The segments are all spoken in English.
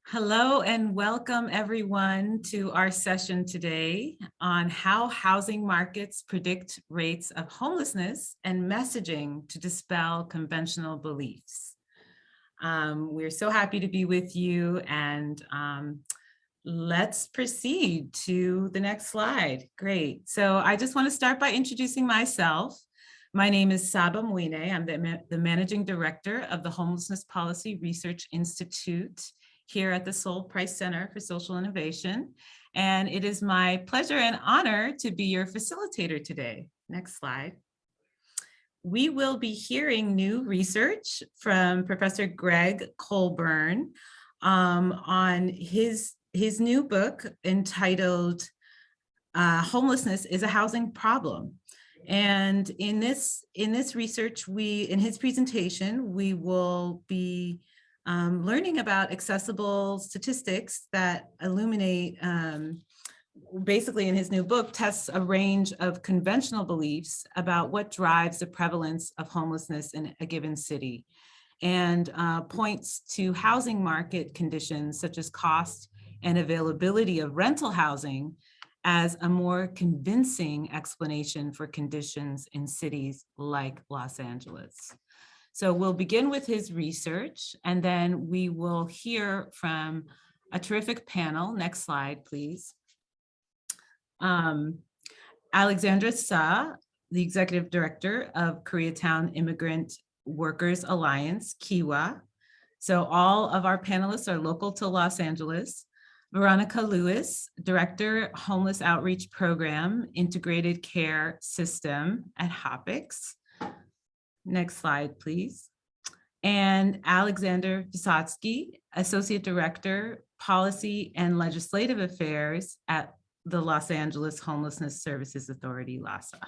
Hello and welcome everyone to our session today on how housing markets predict rates of homelessness and messaging to dispel conventional beliefs. We're so happy to be with you, and let's proceed to the next slide. Great. So I just want to start by introducing myself. My name is Saba Mwine. I'm the Managing Director of the Homelessness Policy Research Institute here at the Sol Price Center for Social Innovation. And it is my pleasure and honor to be your facilitator today. Next slide. We will be hearing new research from Professor Greg Colburn on his new book entitled Homelessness is a Housing Problem. And in this research, in his presentation, we will be learning about accessible statistics that illuminate, basically in his new book, tests a range of conventional beliefs about what drives the prevalence of homelessness in a given city, and points to housing market conditions such as cost and availability of rental housing as a more convincing explanation for conditions in cities like Los Angeles. So we'll begin with his research, and then we will hear from a terrific panel. Next slide, please. Alexandra Sa, the Executive Director of Koreatown Immigrant Workers Alliance, KIWA. So all of our panelists are local to Los Angeles. Veronica Lewis, Director, Homeless Outreach Program, Integrated Care System at HOPIX. Next slide, please. And Alexander Vysotsky, Associate Director, Policy and Legislative Affairs at the Los Angeles Homelessness Services Authority, LAHSA.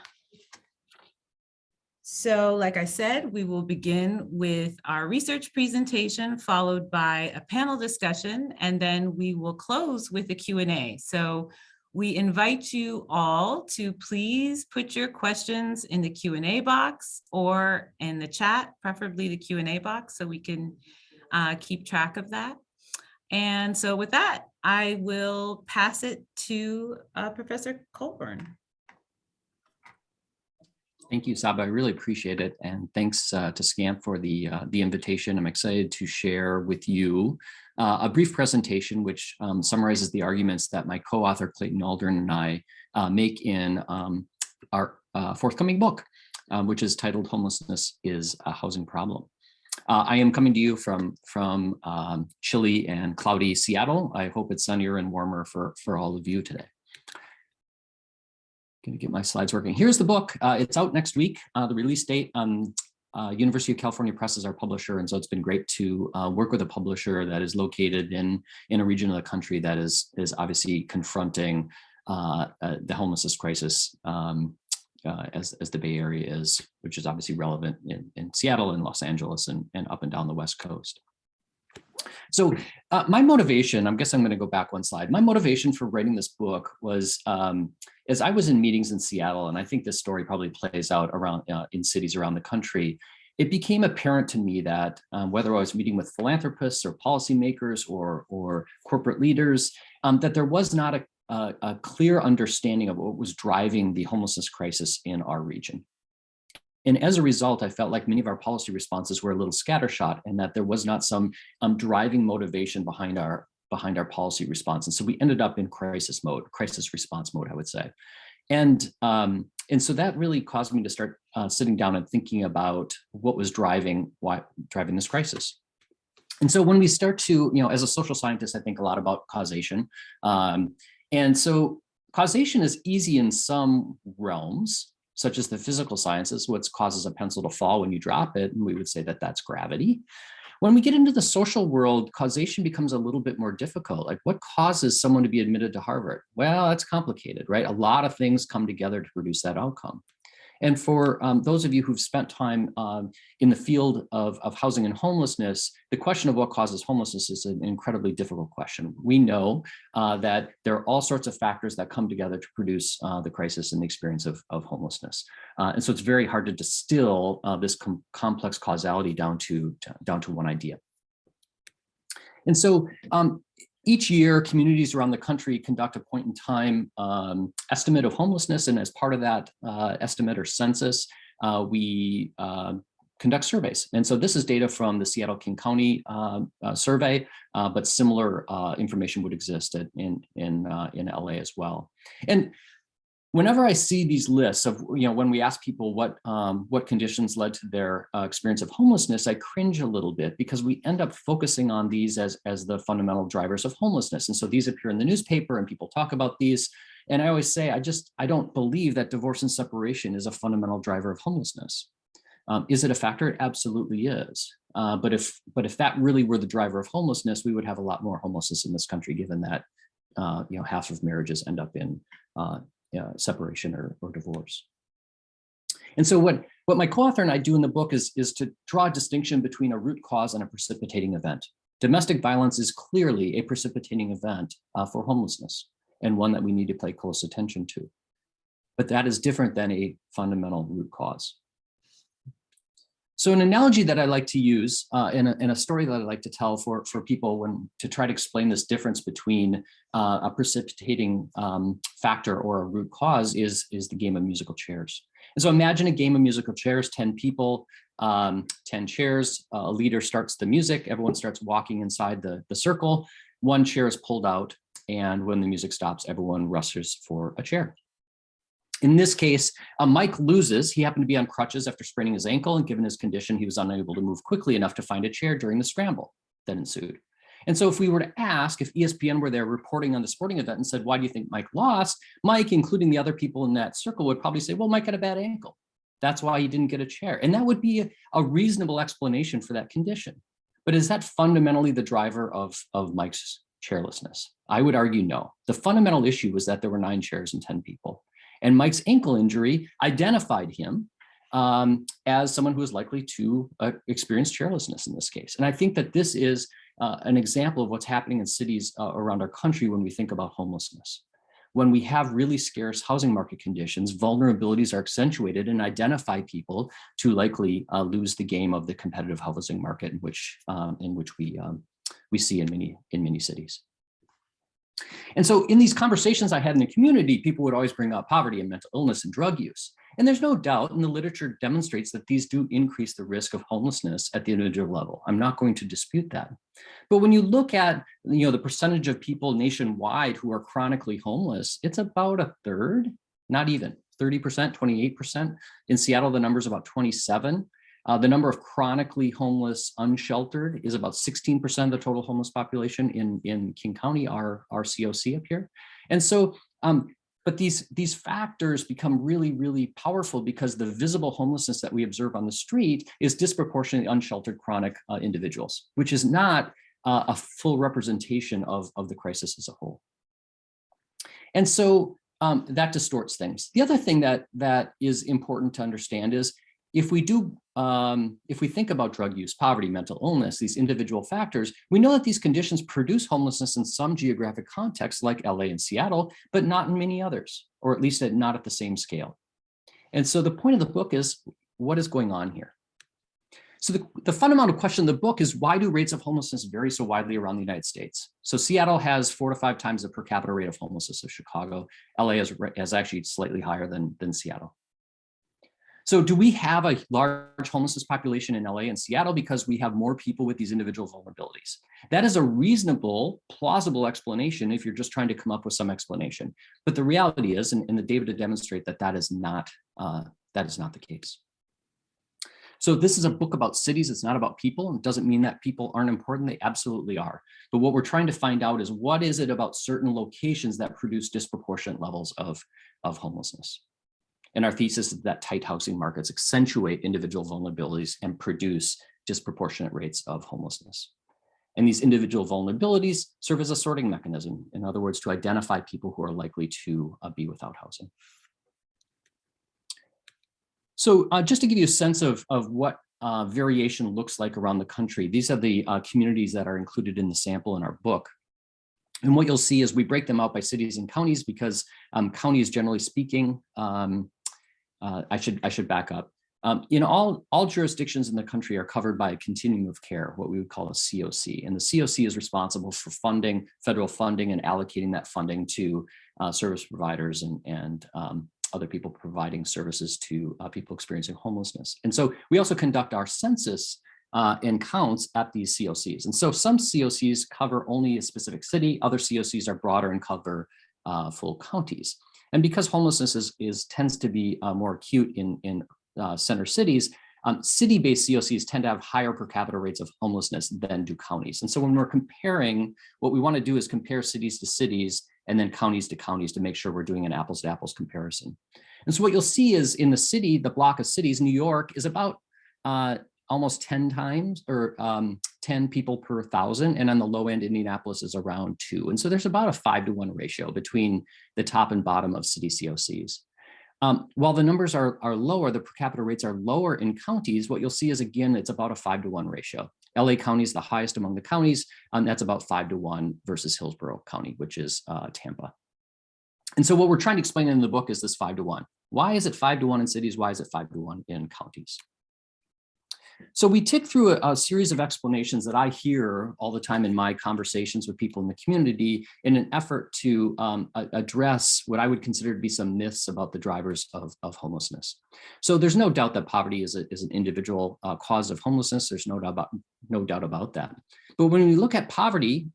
So, like I said, we will begin with our research presentation, followed by a panel discussion, and then we will close with a Q&A. So we invite you all to please put your questions in the Q&A box or in the chat, preferably the Q&A box, so we can keep track of that. And so with that, I will pass it to Professor Colburn. Thank you, Saba. I really appreciate it. And thanks to SCANPH for the invitation. I'm excited to share with you a brief presentation which summarizes the arguments that my co-author Clayton Aldrin and I make in our forthcoming book, which is titled Homelessness is a Housing Problem. I am coming to you from chilly and cloudy Seattle. I hope it's sunnier and warmer for all of you today. Gonna get my slides working. Here's the book. It's out next week. The release date, University of California Press is our publisher, and so it's been great to work with a publisher that is located in a region of the country that is obviously confronting the homelessness crisis as the Bay Area is, which is obviously relevant in Seattle and Los Angeles and up and down the West Coast. So my motivation, I guess I'm going to go back one slide. My motivation for writing this book was as I was in meetings in Seattle, and I think this story probably plays out around in cities around the country, it became apparent to me that whether I was meeting with philanthropists or policymakers or corporate leaders, that there was not a clear understanding of what was driving the homelessness crisis in our region. And as a result, I felt like many of our policy responses were a little scattershot, and that there was not some driving motivation behind our policy response. And so we ended up in crisis response mode, I would say. And so that really caused me to start sitting down and thinking about what was driving this crisis. And so when we start to, as a social scientist, I think a lot about causation. And so causation is easy in some realms, such as the physical sciences. What causes a pencil to fall when you drop it? And we would say that that's gravity. When we get into the social world, causation becomes a little bit more difficult. Like, what causes someone to be admitted to Harvard? Well, that's complicated, right? A lot of things come together to produce that outcome. And for those of you who've spent time in the field of housing and homelessness, the question of what causes homelessness is an incredibly difficult question. We know that there are all sorts of factors that come together to produce the crisis and the experience of homelessness. And so it's very hard to distill this complex causality down to one idea. And so Each year, communities around the country conduct a point in time estimate of homelessness. And as part of that estimate or census, we conduct surveys. And so this is data from the Seattle King County survey, but similar information would exist in LA as well. And whenever I see these lists of, when we ask people what conditions led to their experience of homelessness, I cringe a little bit because we end up focusing on these as the fundamental drivers of homelessness. And so these appear in the newspaper and people talk about these. And I always say, I don't believe that divorce and separation is a fundamental driver of homelessness. Is it a factor? It absolutely is. But if that really were the driver of homelessness, we would have a lot more homelessness in this country, given that half of marriages end up in separation or divorce. And so what my co-author and I do in the book is to draw a distinction between a root cause and a precipitating event. Domestic violence is clearly a precipitating event for homelessness, and one that we need to pay close attention to. But that is different than a fundamental root cause. So an analogy that I like to use in a story that I like to tell for people to try to explain this difference between a precipitating factor or a root cause is the game of musical chairs. And so imagine a game of musical chairs, 10 people, 10 chairs, a leader starts the music, everyone starts walking inside the circle, one chair is pulled out, and when the music stops, everyone rushes for a chair. In this case, Mike loses. He happened to be on crutches after spraining his ankle, and given his condition, he was unable to move quickly enough to find a chair during the scramble that ensued. And so if we were to ask if ESPN were there reporting on the sporting event and said, why do you think Mike lost? Mike, including the other people in that circle, would probably say, well, Mike had a bad ankle. That's why he didn't get a chair. And that would be a reasonable explanation for that condition. But is that fundamentally the driver of Mike's chairlessness? I would argue no. The fundamental issue was that there were 9 chairs and 10 people. And Mike's ankle injury identified him as someone who is likely to experience chairlessness in this case. And I think that this is an example of what's happening in cities around our country when we think about homelessness. When we have really scarce housing market conditions, vulnerabilities are accentuated and identify people to likely lose the game of the competitive housing market in which we see in many cities. And so in these conversations I had in the community, people would always bring up poverty and mental illness and drug use. And there's no doubt, and the literature demonstrates that these do increase the risk of homelessness at the individual level. I'm not going to dispute that. But when you look at the percentage of people nationwide who are chronically homeless, it's about a third, not even 30%, 28%. In Seattle, the number is about 27%. The number of chronically homeless unsheltered is about 16% of the total homeless population in King County, our COC up here. And so, but these factors become really, really powerful because the visible homelessness that we observe on the street is disproportionately unsheltered chronic individuals, which is not a full representation of the crisis as a whole. And so that distorts things. The other thing that is important to understand is if we think about drug use, poverty, mental illness, these individual factors, we know that these conditions produce homelessness in some geographic contexts like LA and Seattle, but not in many others, or at least not at the same scale. And so the point of the book is, what is going on here? So the fundamental question in the book is, why do rates of homelessness vary so widely around the United States? So Seattle has 4 to 5 times the per capita rate of homelessness of Chicago. LA is actually slightly higher than Seattle. So do we have a large homelessness population in LA and Seattle because we have more people with these individual vulnerabilities? That is a reasonable, plausible explanation if you're just trying to come up with some explanation. But the reality is, and the data to demonstrate that is not the case. So this is a book about cities. It's not about people. It doesn't mean that people aren't important. They absolutely are. But what we're trying to find out is, what is it about certain locations that produce disproportionate levels of homelessness? And our thesis is that tight housing markets accentuate individual vulnerabilities and produce disproportionate rates of homelessness. And these individual vulnerabilities serve as a sorting mechanism. In other words, to identify people who are likely to be without housing. So just to give you a sense of what variation looks like around the country, these are the communities that are included in the sample in our book. And what you'll see is we break them out by cities and counties because counties, generally speaking, I should back up. In all jurisdictions in the country are covered by a continuum of care, what we would call a COC. And the COC is responsible for funding, federal funding, and allocating that funding to service providers and other people providing services to people experiencing homelessness. And so we also conduct our census and counts at these COCs. And so some COCs cover only a specific city, other COCs are broader and cover full counties. And because homelessness tends to be more acute in center cities, city-based COCs tend to have higher per capita rates of homelessness than do counties. And so when we're comparing, what we want to do is compare cities to cities and then counties to counties to make sure we're doing an apples to apples comparison. And so what you'll see is in the city, the block of cities, New York is about almost 10 times or 10 people per 1,000. And on the low end, Indianapolis is around 2. And so there's about a 5-to-1 ratio between the top and bottom of city COCs. While the numbers are lower, the per capita rates are lower in counties, what you'll see is, again, it's about a 5-to-1 ratio. LA County is the highest among the counties. That's about 5-to-1 versus Hillsborough County, which is Tampa. And so what we're trying to explain in the book is this 5-to-1. Why is it 5-to-1 in cities? Why is it 5-to-1 in counties? So we tick through a series of explanations that I hear all the time in my conversations with people in the community in an effort to address what I would consider to be some myths about the drivers of homelessness. So there's no doubt that poverty is an individual cause of homelessness. There's no doubt about that. But when we look at poverty,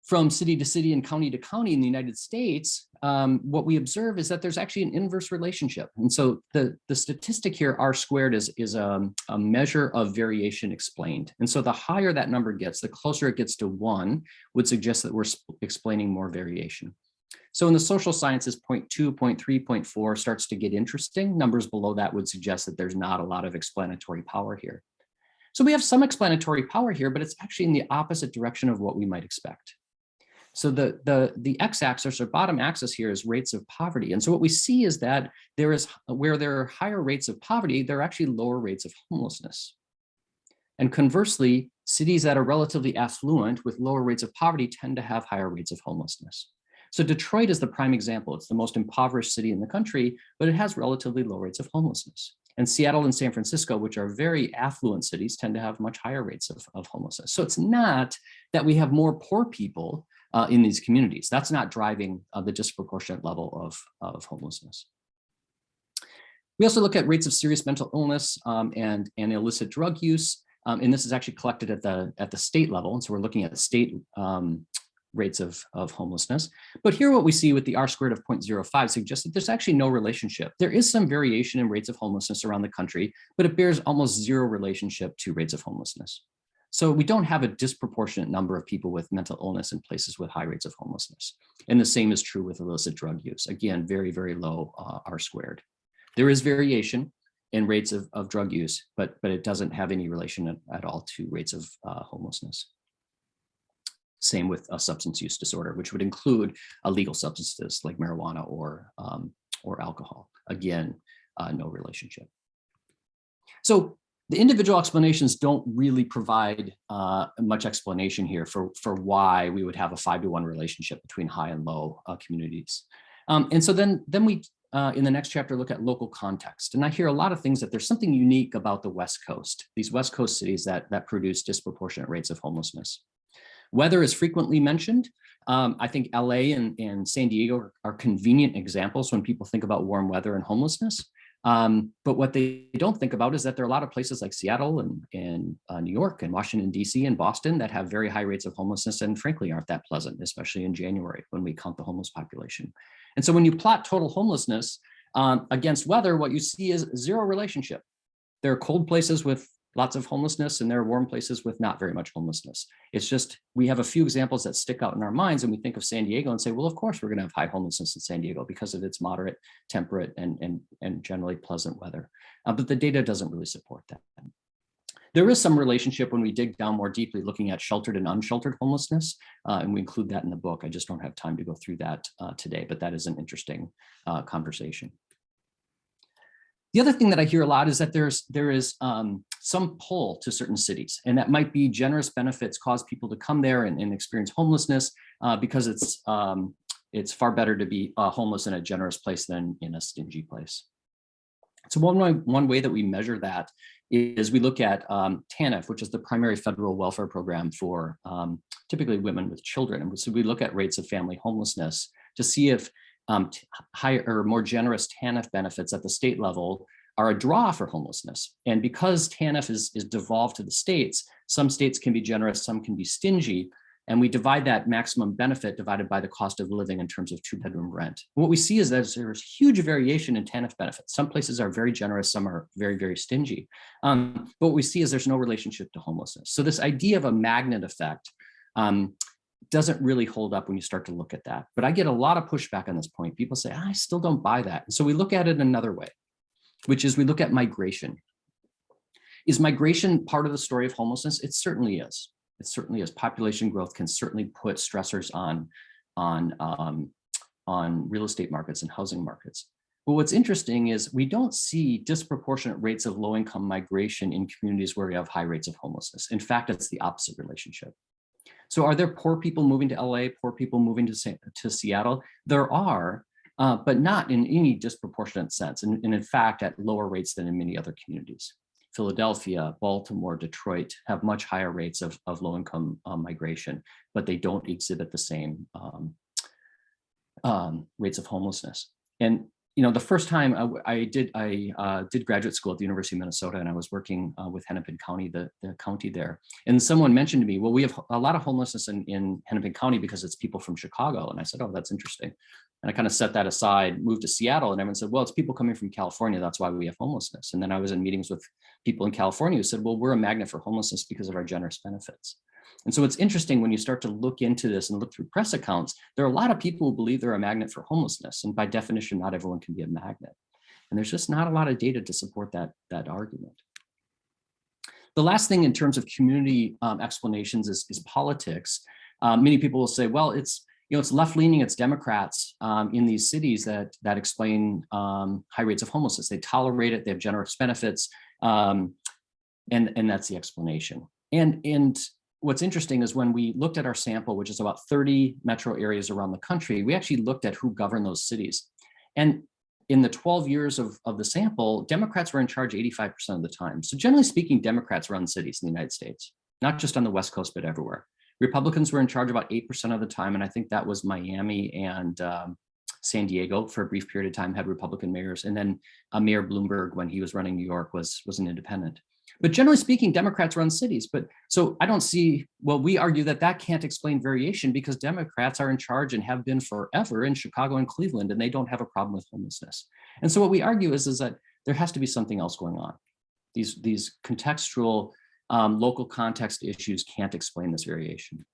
from city to city and county to county in the United States, what we observe is that there's actually an inverse relationship. And so the statistic here, R squared, is a measure of variation explained. And so the higher that number gets, the closer it gets to 1, would suggest that we're explaining more variation. So in the social sciences, 0.2, 0.3, 0.4 starts to get interesting. Numbers below that would suggest that there's not a lot of explanatory power here. So we have some explanatory power here, but it's actually in the opposite direction of what we might expect. So the x-axis or bottom axis here is rates of poverty. And so what we see is that where there are higher rates of poverty, there are actually lower rates of homelessness. And conversely, cities that are relatively affluent with lower rates of poverty tend to have higher rates of homelessness. So Detroit is the prime example. It's the most impoverished city in the country, but it has relatively low rates of homelessness. And Seattle and San Francisco, which are very affluent cities, tend to have much higher rates of homelessness. So it's not that we have more poor people in these communities. That's not driving the disproportionate level of homelessness. We also look at rates of serious mental illness and illicit drug use. And this is actually collected at the state level. And so we're looking at the state rates of homelessness. But here what we see with the R squared of 0.05 suggests that there's actually no relationship. There is some variation in rates of homelessness around the country, but it bears almost zero relationship to rates of homelessness. So we don't have a disproportionate number of people with mental illness in places with high rates of homelessness. And the same is true with illicit drug use. Again, very, very low R squared. There is variation in rates of drug use, but it doesn't have any relation at all to rates of homelessness. Same with a substance use disorder, which would include illegal substances like marijuana or alcohol. Again, no relationship. So the individual explanations don't really provide much explanation here for why we would have a 5-to-1 relationship between high and low communities. And so then we, in the next chapter, look at local context. And I hear a lot of things that there's something unique about the West Coast, these West Coast cities that produce disproportionate rates of homelessness. Weather is frequently mentioned. I think LA and San Diego are convenient examples when people think about warm weather and homelessness. But what they don't think about is that there are a lot of places like Seattle and New York and Washington, D.C. and Boston that have very high rates of homelessness and frankly aren't that pleasant, especially in January when we count the homeless population. And so when you plot total homelessness against weather, what you see is zero relationship. There are cold places with lots of homelessness and there are warm places with not very much homelessness. It's just, we have a few examples that stick out in our minds and we think of San Diego and say, well, of course we're gonna have high homelessness in San Diego because of its moderate, temperate, and generally pleasant weather. But the data doesn't really support that. There is some relationship when we dig down more deeply looking at sheltered and unsheltered homelessness, and we include that in the book. I just don't have time to go through that today, but that is an interesting conversation. The other thing that I hear a lot is that there is some pull to certain cities, and that might be generous benefits cause people to come there and experience homelessness because it's far better to be homeless in a generous place than in a stingy place. So one way that we measure that is we look at TANF, which is the primary federal welfare program for typically women with children. And so we look at rates of family homelessness to see if higher or more generous TANF benefits at the state level are a draw for homelessness. And because TANF is devolved to the states, some states can be generous, some can be stingy. And we divide that maximum benefit divided by the cost of living in terms of 2-bedroom rent. What we see is that there's huge variation in TANF benefits. Some places are very generous, some are very, very stingy. But what we see is there's no relationship to homelessness. So this idea of a magnet effect doesn't really hold up when you start to look at that. But I get a lot of pushback on this point. People say, I still don't buy that. And so we look at it another way, which is we look at migration. Is migration part of the story of homelessness? It certainly is. It certainly is. Population growth can certainly put stressors on real estate markets and housing markets. But what's interesting is we don't see disproportionate rates of low-income migration in communities where we have high rates of homelessness. In fact, it's the opposite relationship. So are there poor people moving to LA, poor people moving to Seattle? There are, but not in any disproportionate sense. And in fact, at lower rates than in many other communities. Philadelphia, Baltimore, Detroit have much higher rates of low-income migration, but they don't exhibit the same rates of homelessness. And the first time I did graduate school at the University of Minnesota, and I was working with Hennepin County, the county there. And someone mentioned to me, well, we have a lot of homelessness in Hennepin County because it's people from Chicago. And I said, oh, that's interesting. And I kind of set that aside, moved to Seattle, and everyone said, well, it's people coming from California. That's why we have homelessness. And then I was in meetings with people in California who said, well, we're a magnet for homelessness because of our generous benefits. And so it's interesting when you start to look into this and look through press accounts, there are a lot of people who believe they're a magnet for homelessness. And by definition, not everyone can be a magnet. And there's just not a lot of data to support that argument. The last thing in terms of community explanations is politics. Many people will say, well, it's left-leaning, it's Democrats in these cities that explain high rates of homelessness. They tolerate it, they have generous benefits, and that's the explanation. And what's interesting is when we looked at our sample, which is about 30 metro areas around the country, we actually looked at who governed those cities. And in the 12 years of the sample, Democrats were in charge 85% of the time. So generally speaking, Democrats run cities in the United States, not just on the West Coast, but everywhere. Republicans were in charge about 8% of the time, and I think that was Miami and San Diego for a brief period of time had Republican mayors, and then Mayor Bloomberg, when he was running New York, was an independent. But generally speaking, Democrats run cities. But so I don't see, well, we argue that can't explain variation because Democrats are in charge and have been forever in Chicago and Cleveland, and they don't have a problem with homelessness. And so what we argue is that there has to be something else going on. These contextual local context issues can't explain this variation.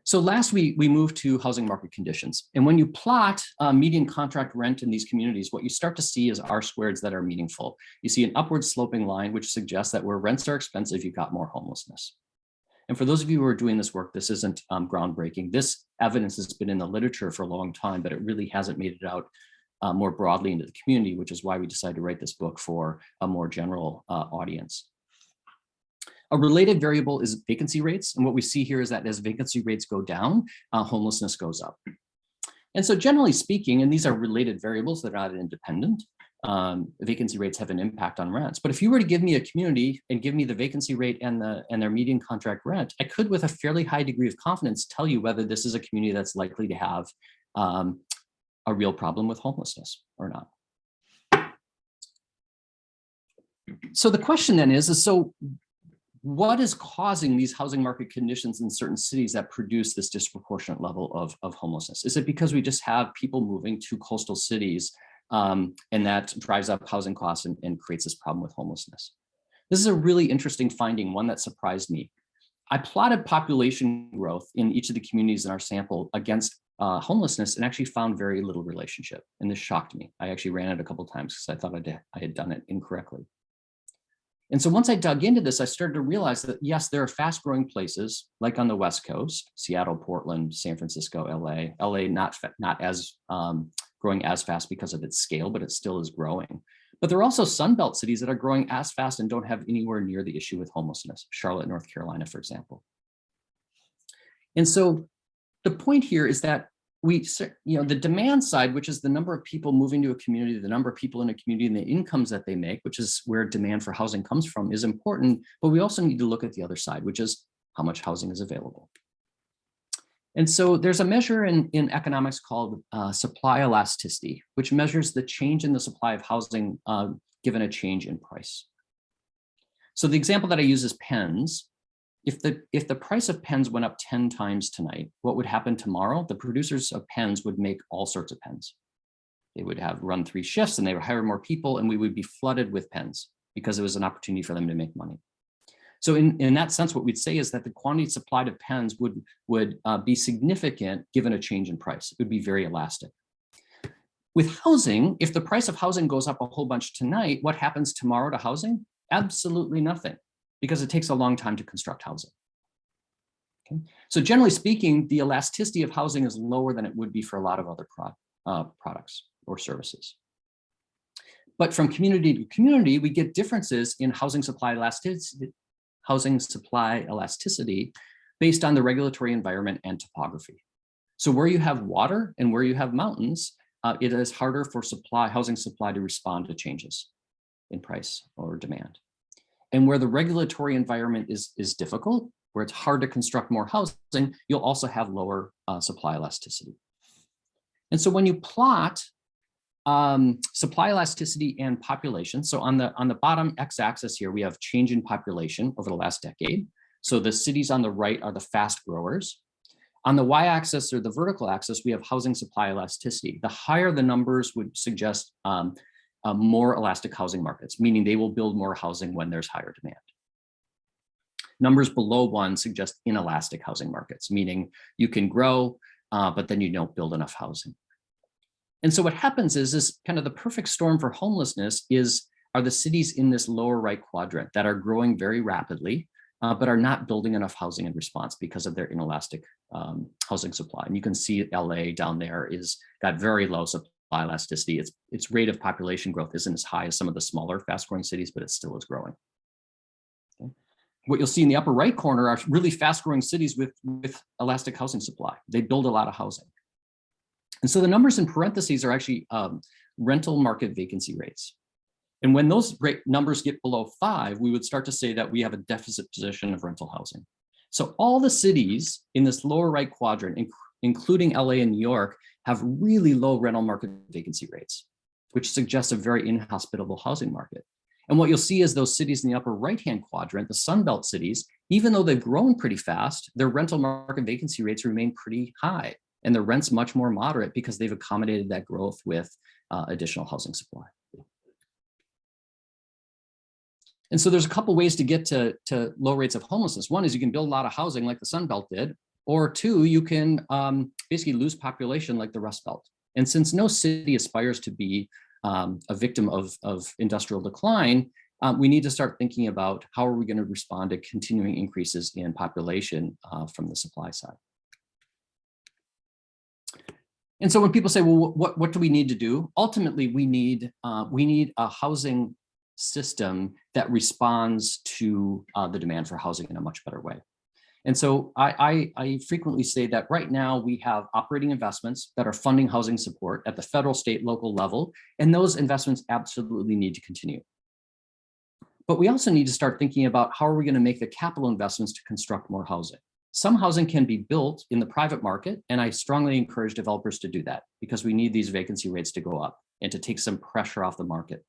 So last we moved to housing market conditions. And when you plot median contract rent in these communities, what you start to see is R-squareds that are meaningful. You see an upward sloping line, which suggests that where rents are expensive, you've got more homelessness. And for those of you who are doing this work, this isn't groundbreaking. This evidence has been in the literature for a long time, but it really hasn't made it out more broadly into the community, which is why we decided to write this book for a more general audience. A related variable is vacancy rates. And what we see here is that as vacancy rates go down, homelessness goes up. And so generally speaking, and these are related variables, they're not independent, vacancy rates have an impact on rents. But if you were to give me a community and give me the vacancy rate and their median contract rent, I could with a fairly high degree of confidence tell you whether this is a community that's likely to have a real problem with homelessness or not. So the question then is so what is causing these housing market conditions in certain cities that produce this disproportionate level of homelessness? Is it because we just have people moving to coastal cities and that drives up housing costs and creates this problem with homelessness? This is a really interesting finding, one that surprised me. I plotted population growth in each of the communities in our sample against homelessness and actually found very little relationship. And this shocked me. I actually ran it a couple of times because I thought I had done it incorrectly. And so once I dug into this, I started to realize that, yes, there are fast growing places like on the West Coast, Seattle, Portland, San Francisco, LA not as growing as fast because of its scale, but it still is growing. But there are also Sunbelt cities that are growing as fast and don't have anywhere near the issue with homelessness, Charlotte, North Carolina, for example. And so the point here is that the demand side, which is the number of people moving to a community, the number of people in a community and the incomes that they make, which is where demand for housing comes from, is important. But we also need to look at the other side, which is how much housing is available. And so there's a measure in economics called supply elasticity, which measures the change in the supply of housing given a change in price. So the example that I use is pens. If the price of pens went up 10 times tonight, what would happen tomorrow? The producers of pens would make all sorts of pens. They would have run 3 shifts and they would hire more people, and we would be flooded with pens because it was an opportunity for them to make money. So in that sense, what we'd say is that the quantity supplied of pens would be significant given a change in price. It would be very elastic. With housing, if the price of housing goes up a whole bunch tonight, what happens tomorrow to housing? Absolutely nothing, because it takes a long time to construct housing. Okay. So generally speaking, the elasticity of housing is lower than it would be for a lot of other products or services. But from community to community, we get differences in housing supply elasticity based on the regulatory environment and topography. So where you have water and where you have mountains, it is harder for housing supply to respond to changes in price or demand. And where the regulatory environment is difficult, where it's hard to construct more housing, you'll also have lower supply elasticity. And so when you plot supply elasticity and population, so on the bottom x-axis here, we have change in population over the last decade. So the cities on the right are the fast growers. On the y-axis or the vertical axis, we have housing supply elasticity. The higher the numbers would suggest more elastic housing markets, meaning they will build more housing when there's higher demand. Numbers below 1 suggest inelastic housing markets, meaning you can grow, but then you don't build enough housing. And so what happens is kind of the perfect storm for homelessness are the cities in this lower right quadrant that are growing very rapidly, but are not building enough housing in response because of their inelastic housing supply. And you can see LA down there got very low supply elasticity. Its rate of population growth isn't as high as some of the smaller fast growing cities, but it still is growing. Okay. What you'll see in the upper right corner are really fast growing cities with elastic housing supply. They build a lot of housing. And so the numbers in parentheses are actually rental market vacancy rates. And when those numbers get below 5, we would start to say that we have a deficit position of rental housing. So all the cities in this lower right quadrant, including LA and New York, have really low rental market vacancy rates, which suggests a very inhospitable housing market. And what you'll see is those cities in the upper right-hand quadrant, the Sunbelt cities, even though they've grown pretty fast, their rental market vacancy rates remain pretty high, and the rent's much more moderate because they've accommodated that growth with additional housing supply. And so there's a couple ways to get to low rates of homelessness. One is you can build a lot of housing like the Sun Belt did, or 2, you can basically lose population like the Rust Belt. And since no city aspires to be a victim of industrial decline, we need to start thinking about how are we going to respond to continuing increases in population from the supply side. And so when people say, well, what do we need to do? Ultimately, we need a housing system that responds to the demand for housing in a much better way. And so I frequently say that right now we have operating investments that are funding housing support at the federal, state, local level, and those investments absolutely need to continue. But we also need to start thinking about how are we going to make the capital investments to construct more housing. Some housing can be built in the private market, and I strongly encourage developers to do that because we need these vacancy rates to go up and to take some pressure off the market.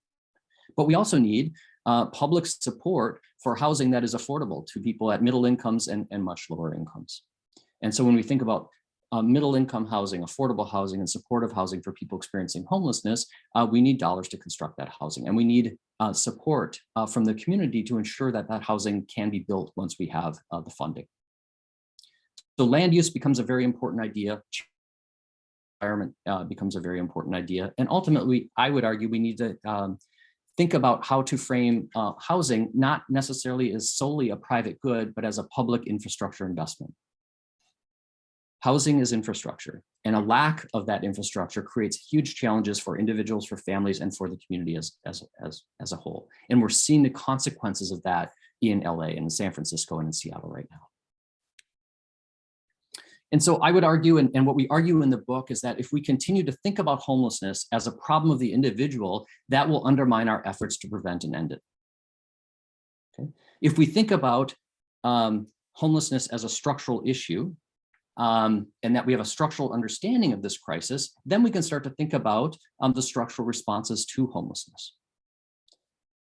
But we also need public support for housing that is affordable to people at middle incomes and much lower incomes. And so when we think about middle income housing, affordable housing, and supportive housing for people experiencing homelessness, we need dollars to construct that housing. And we need support from the community to ensure that that housing can be built once we have the funding. So land use becomes a very important idea. Environment becomes a very important idea. And ultimately, I would argue we need to think about how to frame housing, not necessarily as solely a private good, but as a public infrastructure investment. Housing is infrastructure, and a lack of that infrastructure creates huge challenges for individuals, for families, and for the community as a whole. And we're seeing the consequences of that in LA and in San Francisco and in Seattle right now. And so I would argue, and what we argue in the book is that if we continue to think about homelessness as a problem of the individual, that will undermine our efforts to prevent and end it. Okay? If we think about homelessness as a structural issue, and that we have a structural understanding of this crisis, then we can start to think about the structural responses to homelessness.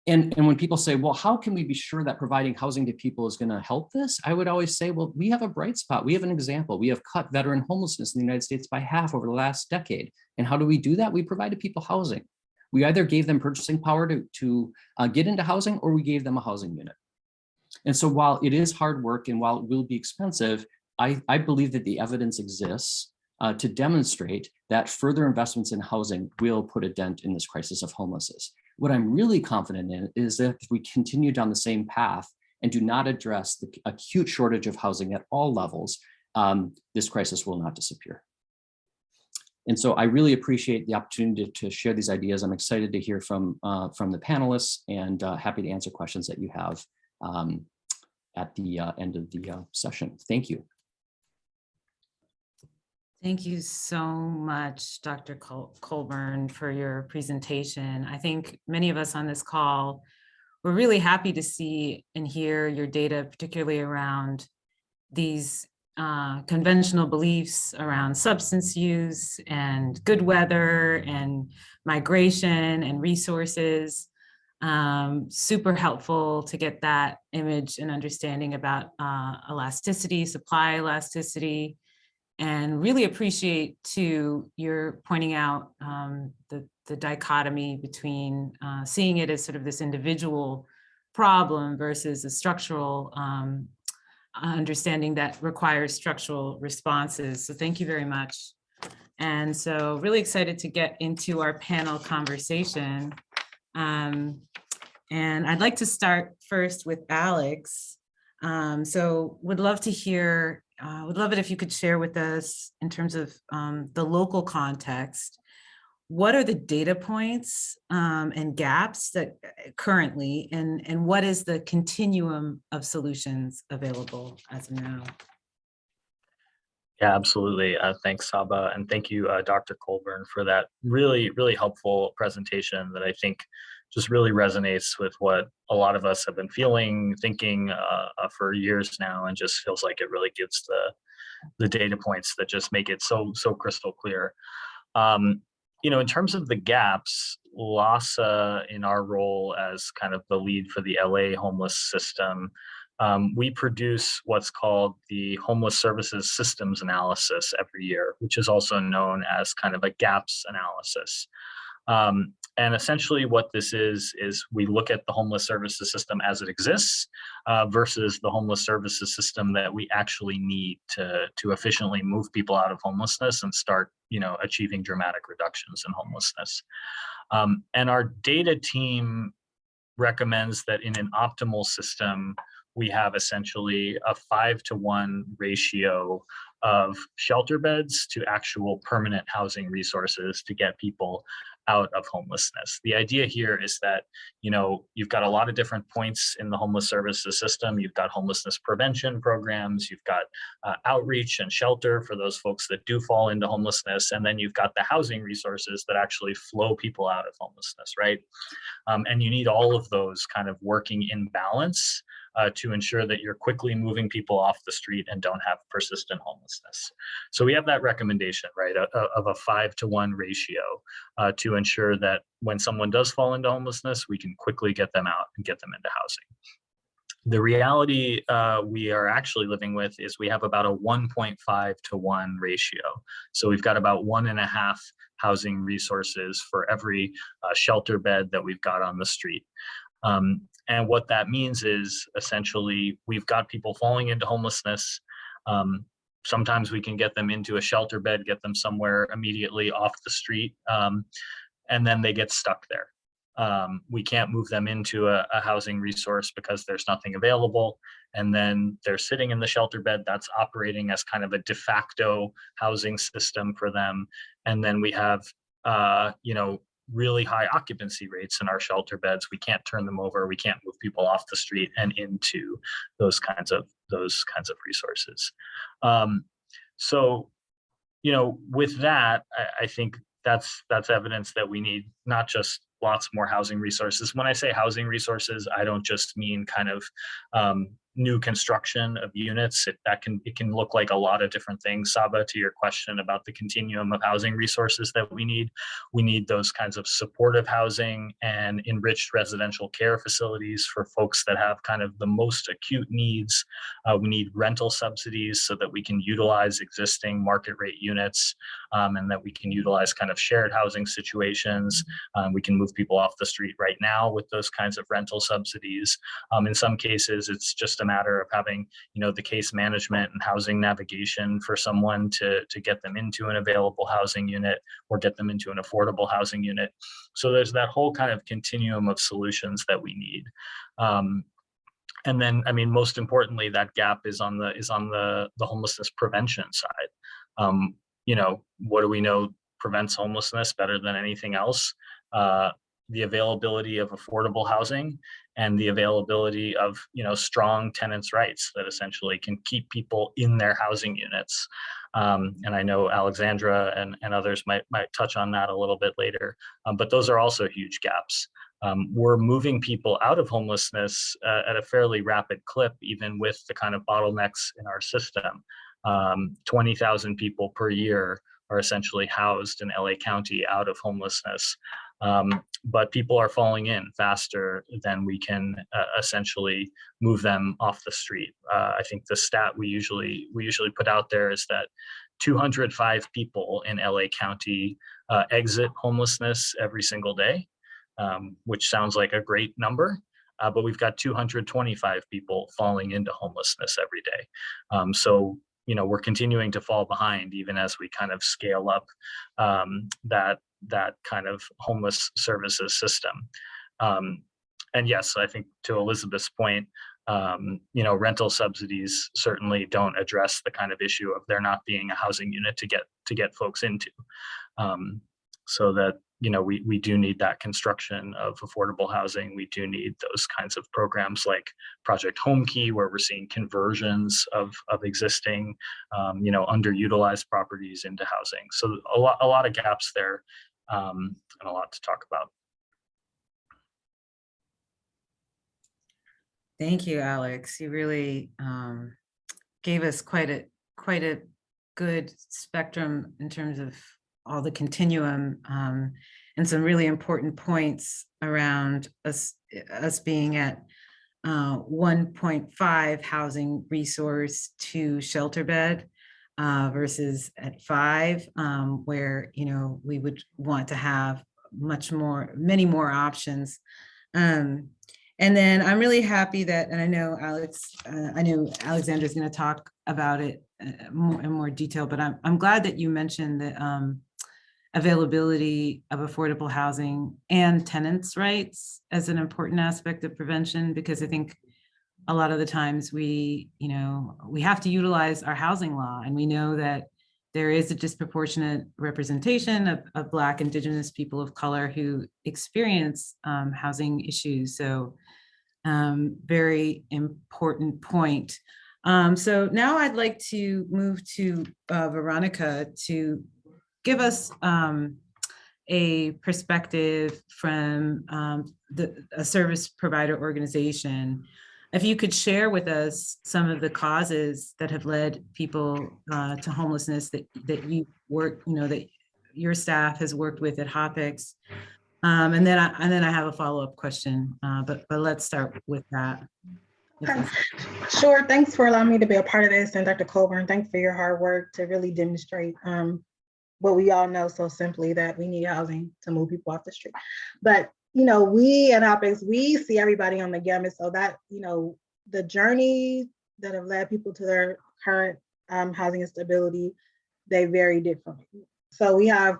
And when people say, well, how can we be sure that providing housing to people is going to help this? I would always say, well, we have a bright spot. We have an example. We have cut veteran homelessness in the United States by half over the last decade. And how do we do that? We provided people housing. We either gave them purchasing power to get into housing, or we gave them a housing unit. And so while it is hard work and while it will be expensive, I believe that the evidence exists to demonstrate that further investments in housing will put a dent in this crisis of homelessness. What I'm really confident in is that if we continue down the same path and do not address the acute shortage of housing at all levels, this crisis will not disappear. And so I really appreciate the opportunity to share these ideas. I'm excited to hear from the panelists, and happy to answer questions that you have at the end of the session. Thank you. Thank you so much, Dr. Colburn, for your presentation. I think many of us on this call were really happy to see and hear your data, particularly around these conventional beliefs around substance use and good weather and migration and resources. Super helpful to get that image and understanding about elasticity, supply elasticity. And really appreciate too your pointing out the dichotomy between seeing it as sort of this individual problem versus a structural understanding that requires structural responses. So thank you very much. And so really excited to get into our panel conversation. And I'd like to start first with Alex. So would love to hear, would love it if you could share with us in terms of the local context, what are the data points and gaps that currently, and what is the continuum of solutions available as of now? Yeah, absolutely. Thanks, Saba, and thank you, Dr. Colburn, for that really, really helpful presentation that I think just really resonates with what a lot of us have been feeling, thinking for years now, and just feels like it really gives the data points that just make it so crystal clear. You know, in terms of the gaps, LASA, in our role as kind of the lead for the LA homeless system, we produce what's called the Homeless Services Systems Analysis every year, which is also known as kind of a gaps analysis. And essentially what this is we look at the homeless services system as it exists versus the homeless services system that we actually need to efficiently move people out of homelessness and start, you know, achieving dramatic reductions in homelessness. And our data team recommends that in an optimal system, we have essentially a 5-to-1 ratio of shelter beds to actual permanent housing resources to get people out of homelessness. The idea here is that, you know, you've got a lot of different points in the homeless services system. You've got homelessness prevention programs, you've got outreach and shelter for those folks that do fall into homelessness, and then you've got the housing resources that actually flow people out of homelessness, right? And you need all of those kind of working in balance to ensure that you're quickly moving people off the street and don't have persistent homelessness. So we have that recommendation, right, of a 5-to-1 ratio to ensure that when someone does fall into homelessness, we can quickly get them out and get them into housing. The reality we are actually living with is we have about a 1.5-to-1 ratio. So we've got about 1.5 housing resources for every shelter bed that we've got on the street. And what that means is essentially we've got people falling into homelessness. Sometimes we can get them into a shelter bed, get them somewhere immediately off the street, and then they get stuck there. We can't move them into a housing resource because there's nothing available. And then they're sitting in the shelter bed that's operating as kind of a de facto housing system for them. And then we have, you know, really high occupancy rates in our shelter beds. We can't turn them over. We can't move people off the street and into those kinds of resources. So, with that, I think that's evidence that we need not just lots more housing resources. When I say housing resources, I don't just mean kind of new construction of units. It can look like a lot of different things. Saba, to your question about the continuum of housing resources that we need those kinds of supportive housing and enriched residential care facilities for folks that have kind of the most acute needs. We need rental subsidies so that we can utilize existing market rate units, and that we can utilize kind of shared housing situations. We can move people off the street right now with those kinds of rental subsidies. In some cases, it's just a matter of having, the case management and housing navigation for someone to get them into an available housing unit or get them into an affordable housing unit. So there's that whole kind of continuum of solutions that we need. And then, most importantly, that gap is on the homelessness prevention side. What do we know prevents homelessness better than anything else? The availability of affordable housing and the availability of strong tenants' rights that essentially can keep people in their housing units. And I know Alexandra and others might touch on that a little bit later, but those are also huge gaps. We're moving people out of homelessness at a fairly rapid clip, even with the kind of bottlenecks in our system. 20,000 people per year are essentially housed in LA County out of homelessness. But people are falling in faster than we can essentially move them off the street. I think the stat we usually put out there is that 205 people in LA County exit homelessness every single day, which sounds like a great number. But we've got 225 people falling into homelessness every day. So we're continuing to fall behind even as we kind of scale up that kind of homeless services system. And yes, I think to Elizabeth's point, rental subsidies certainly don't address the kind of issue of there not being a housing unit to get folks into. So that we do need that construction of affordable housing. We do need those kinds of programs like Project Home Key, where we're seeing conversions of existing, underutilized properties into housing. So a lot of gaps there, and a lot to talk about. Thank you, Alex. You really gave us quite a good spectrum in terms of all the continuum, and some really important points around us being at 1.5 housing resource to shelter bed versus at 5, where we would want to have many more options. And then I'm really happy that, and I know Alexandra is going to talk about it in more detail, but I'm glad that you mentioned the availability of affordable housing and tenants' rights as an important aspect of prevention, because I think a lot of the times we have to utilize our housing law, and we know that there is a disproportionate representation of Black, Indigenous people of color who experience housing issues. So very important point. So now I'd like to move to Veronica to give us a perspective from a service provider organization. If you could share with us some of the causes that have led people to homelessness that you work, that your staff has worked with at HOPIX. And then I have a follow-up question, but let's start with that. Okay. Sure. Thanks for allowing me to be a part of this, and Dr. Colburn, thanks for your hard work to really demonstrate what we all know so simply, that we need housing to move people off the street. But we at HOPIX, we see everybody on the gamut, so that the journey that have led people to their current housing instability, they vary differently. So we have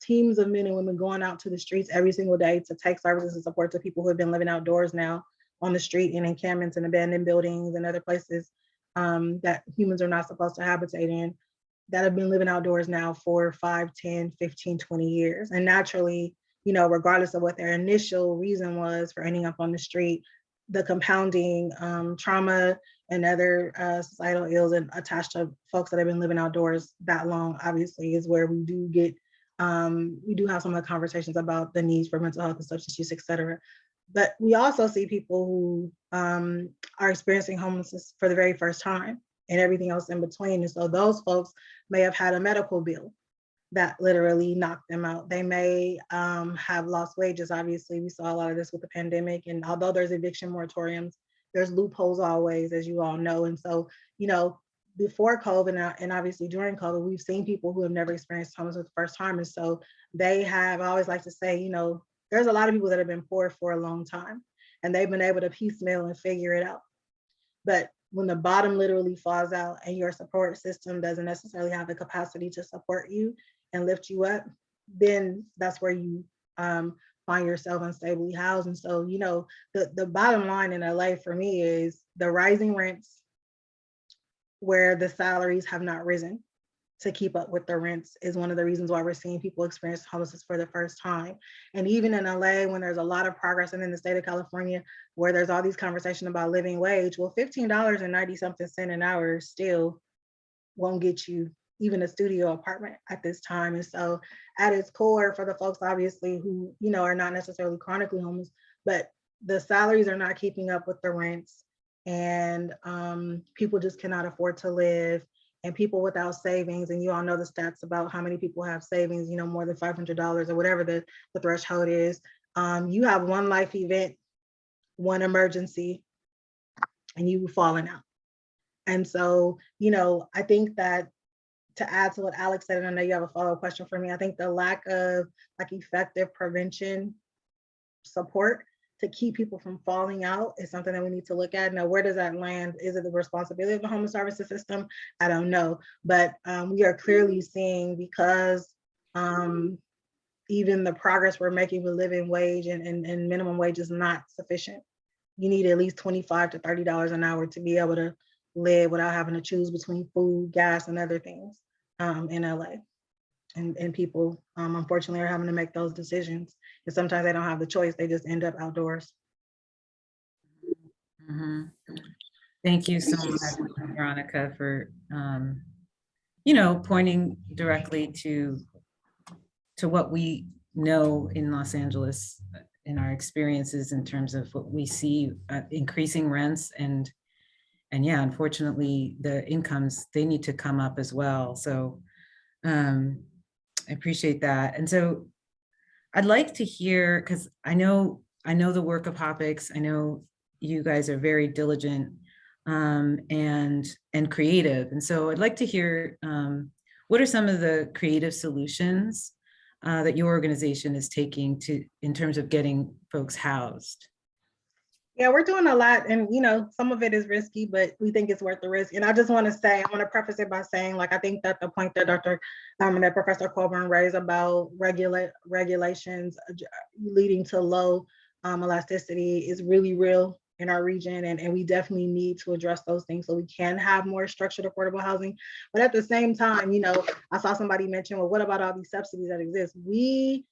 teams of men and women going out to the streets every single day to take services and support to people who have been living outdoors now on the street and encampments and abandoned buildings and other places that humans are not supposed to habitate in, that have been living outdoors now for 5, 10, 15, 20 years. And naturally, regardless of what their initial reason was for ending up on the street, the compounding trauma and other societal ills and attached to folks that have been living outdoors that long, obviously, is where we do get, we do have some of the conversations about the needs for mental health and substance use, et cetera. But we also see people who are experiencing homelessness for the very first time and everything else in between. And so those folks may have had a medical bill that literally knocked them out. They may have lost wages. Obviously, we saw a lot of this with the pandemic. And although there's eviction moratoriums, there's loopholes always, as you all know. And so, you know, before COVID and obviously during COVID, we've seen people who have never experienced homelessness for the first time. And so they have, I always like to say, you know, there's a lot of people that have been poor for a long time and they've been able to piecemeal and figure it out. But when the bottom literally falls out and your support system doesn't necessarily have the capacity to support you and lift you up, then that's where you find yourself unstably housed. And so, you know, the bottom line in LA for me is the rising rents where the salaries have not risen to keep up with the rents is one of the reasons why we're seeing people experience homelessness for the first time. And even in LA, when there's a lot of progress, and in the state of California, where there's all these conversations about living wage, well, $15.90-something an hour still won't get you even a studio apartment at this time. And so at its core, for the folks obviously who, you know, are not necessarily chronically homeless, but the salaries are not keeping up with the rents, and people just cannot afford to live, and people without savings, and you all know the stats about how many people have savings, you know, more than $500 or whatever the threshold is. You have one life event, one emergency, and you've fallen out. And so, you know, I think that to add to what Alex said, and I know you have a follow-up question for me, I think the lack of like effective prevention support to keep people from falling out is something that we need to look at. Now, where does that land? Is it the responsibility of the homeless services system? I don't know, but we are clearly seeing, because even the progress we're making with living wage and minimum wage is not sufficient. You need at least $25 to $30 an hour to be able to live without having to choose between food, gas, and other things in LA. And people, unfortunately, are having to make those decisions. And sometimes they don't have the choice. They just end up outdoors. Mm-hmm. Thank you so much, Veronica, for, you know, pointing directly to what we know in Los Angeles in our experiences in terms of what we see, increasing rents, and yeah, unfortunately, the incomes, they need to come up as well. So I appreciate that. And so I'd like to hear, because I know the work of HOPIX. I know you guys are very diligent and creative. And so I'd like to hear what are some of the creative solutions that your organization is taking in terms of getting folks housed? Yeah, we're doing a lot, and you know, some of it is risky, but we think it's worth the risk. And I just want to say, I want to preface it by saying, like, I think that the point that that Professor Colburn raised about regulations leading to low elasticity is really real in our region, and we definitely need to address those things so we can have more structured affordable housing. But at the same time, you know, I saw somebody mention, well, what about all these subsidies that exist? We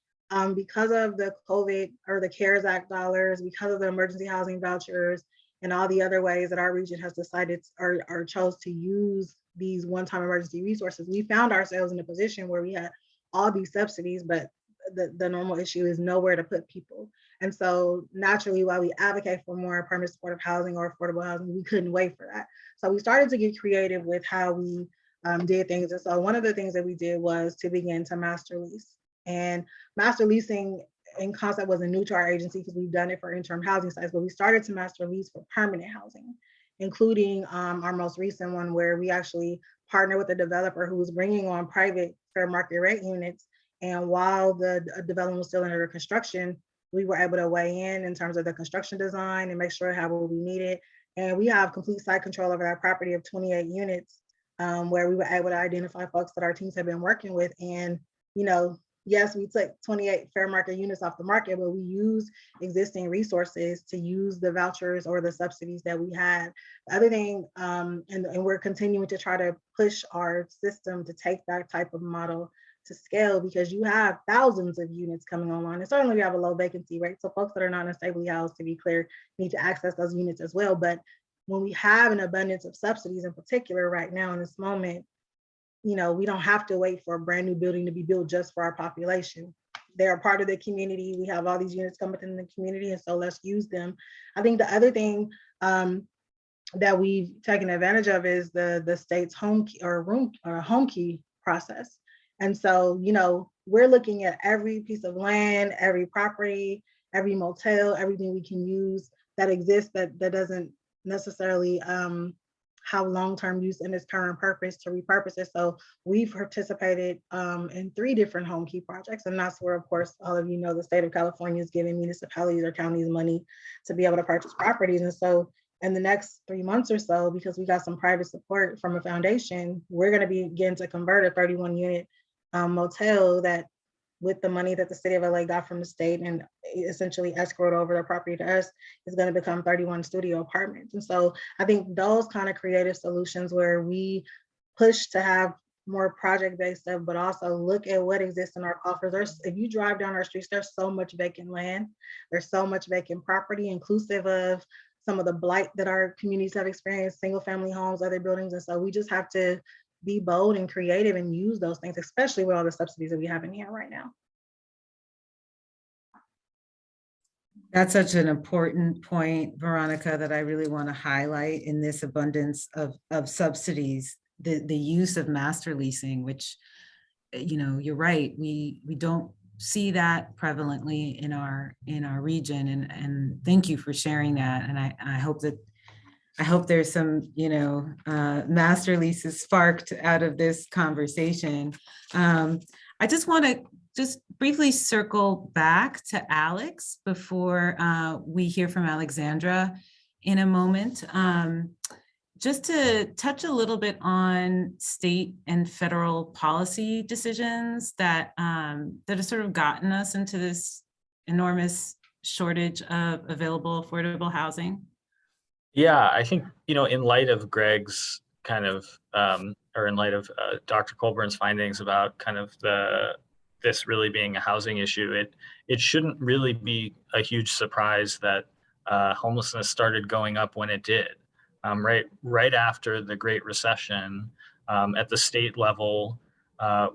because of the COVID or the CARES Act dollars, because of the emergency housing vouchers and all the other ways that our region has decided or chose to use these one-time emergency resources, we found ourselves in a position where we had all these subsidies, but the normal issue is nowhere to put people. And so naturally, while we advocate for more permanent supportive housing or affordable housing, we couldn't wait for that. So we started to get creative with how we did things. And so one of the things that we did was to begin to master lease. And master leasing in concept wasn't new to our agency because we've done it for interim housing sites, but we started to master lease for permanent housing, including our most recent one where we actually partnered with a developer who was bringing on private fair market rate units. And while the development was still under construction, we were able to weigh in terms of the construction design and make sure it had what we needed. And we have complete site control over that property of 28 units where we were able to identify folks that our teams have been working with. And, you know, yes, we took 28 fair market units off the market, but we used existing resources to use the vouchers or the subsidies that we had. The other thing, and we're continuing to try to push our system to take that type of model to scale, because you have thousands of units coming online. And certainly we have a low vacancy rate. So folks that are not stably housed, to be clear, need to access those units as well. But when we have an abundance of subsidies in particular right now in this moment, we don't have to wait for a brand new building to be built just for our population. They're a part of the community. We have all these units coming within the community, and so let's use them. I think the other thing that we've taken advantage of is the state's home key process. And so, we're looking at every piece of land, every property, every motel, everything we can use that exists that doesn't necessarily have long-term use in its current purpose to repurpose it. So we've participated in 3 different home key projects. And that's where, of course, all of the state of California is giving municipalities or counties money to be able to purchase properties. And so in the next 3 months or so, because we got some private support from a foundation, we're going to begin to convert a 31 unit motel that, with the money that the city of LA got from the state and essentially escrowed over the property to us, is going to become 31 studio apartments. And so I think those kind of creative solutions where we push to have more project-based stuff, but also look at what exists in our coffers. If you drive down our streets, there's so much vacant land. There's so much vacant property, inclusive of some of the blight that our communities have experienced, single family homes, other buildings. And so we just have to be bold and creative and use those things, especially with all the subsidies that we have in here right now. That's such an important point, Veronica, that I really want to highlight in this abundance of subsidies, the use of master leasing, which, you're right, we don't see that prevalently in our region. And thank you for sharing that. And I hope there's some, master leases sparked out of this conversation. I just want to briefly circle back to Alex before we hear from Alexandra in a moment. Just to touch a little bit on state and federal policy decisions that have sort of gotten us into this enormous shortage of available affordable housing. Yeah, I think, in light of Greg's kind of, or in light of Dr. Colburn's findings about kind of this really being a housing issue, it shouldn't really be a huge surprise that homelessness started going up when it did. Right after the Great Recession, at the state level,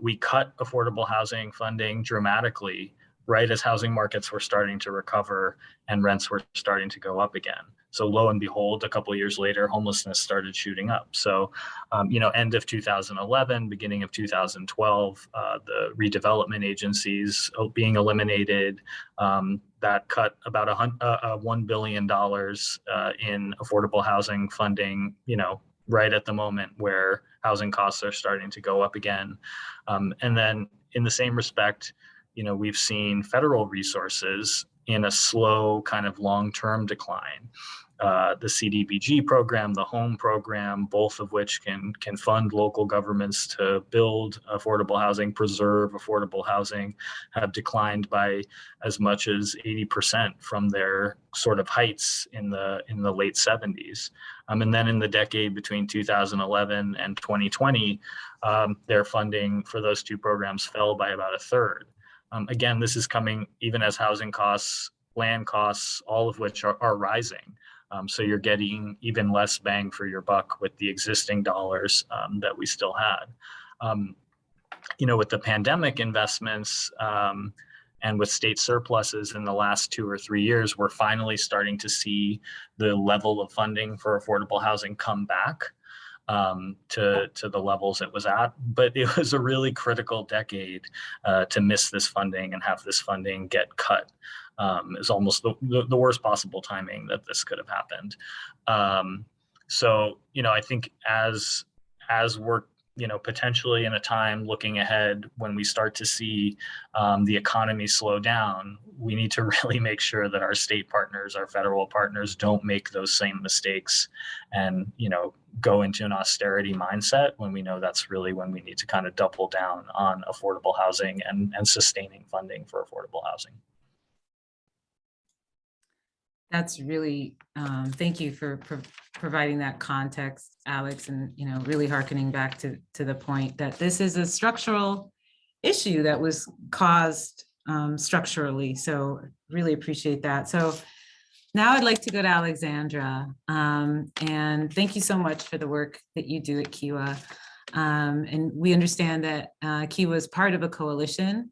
we cut affordable housing funding dramatically, right as housing markets were starting to recover and rents were starting to go up again. So lo and behold, a couple of years later, homelessness started shooting up. So, end of 2011, beginning of 2012, the redevelopment agencies being eliminated, that cut about $1 billion in affordable housing funding, right at the moment where housing costs are starting to go up again. And then in the same respect, we've seen federal resources in a slow kind of long-term decline. The CDBG program, the HOME program, both of which can fund local governments to build affordable housing, preserve affordable housing, have declined by as much as 80% from their sort of heights in the late 70s. And then in the decade between 2011 and 2020, their funding for those 2 programs fell by about a third. Again, this is coming even as housing costs, land costs, all of which are rising. So you're getting even less bang for your buck with the existing dollars that we still had. With the pandemic investments and with state surpluses in the last 2 or 3 years, we're finally starting to see the level of funding for affordable housing come back to the levels it was at. But it was a really critical decade to miss this funding and have this funding get cut. Is almost the worst possible timing that this could have happened. So, I think as we're, potentially in a time looking ahead when we start to see the economy slow down, we need to really make sure that our state partners, our federal partners don't make those same mistakes and, go into an austerity mindset when we know that's really when we need to kind of double down on affordable housing and sustaining funding for affordable housing. That's really, thank you for providing that context, Alex, and really hearkening back to the point that this is a structural issue that was caused structurally. So really appreciate that. So Now I'd like to go to Alexandra. And thank you so much for the work that you do at Kiwa. And we understand that Kiwa is part of a coalition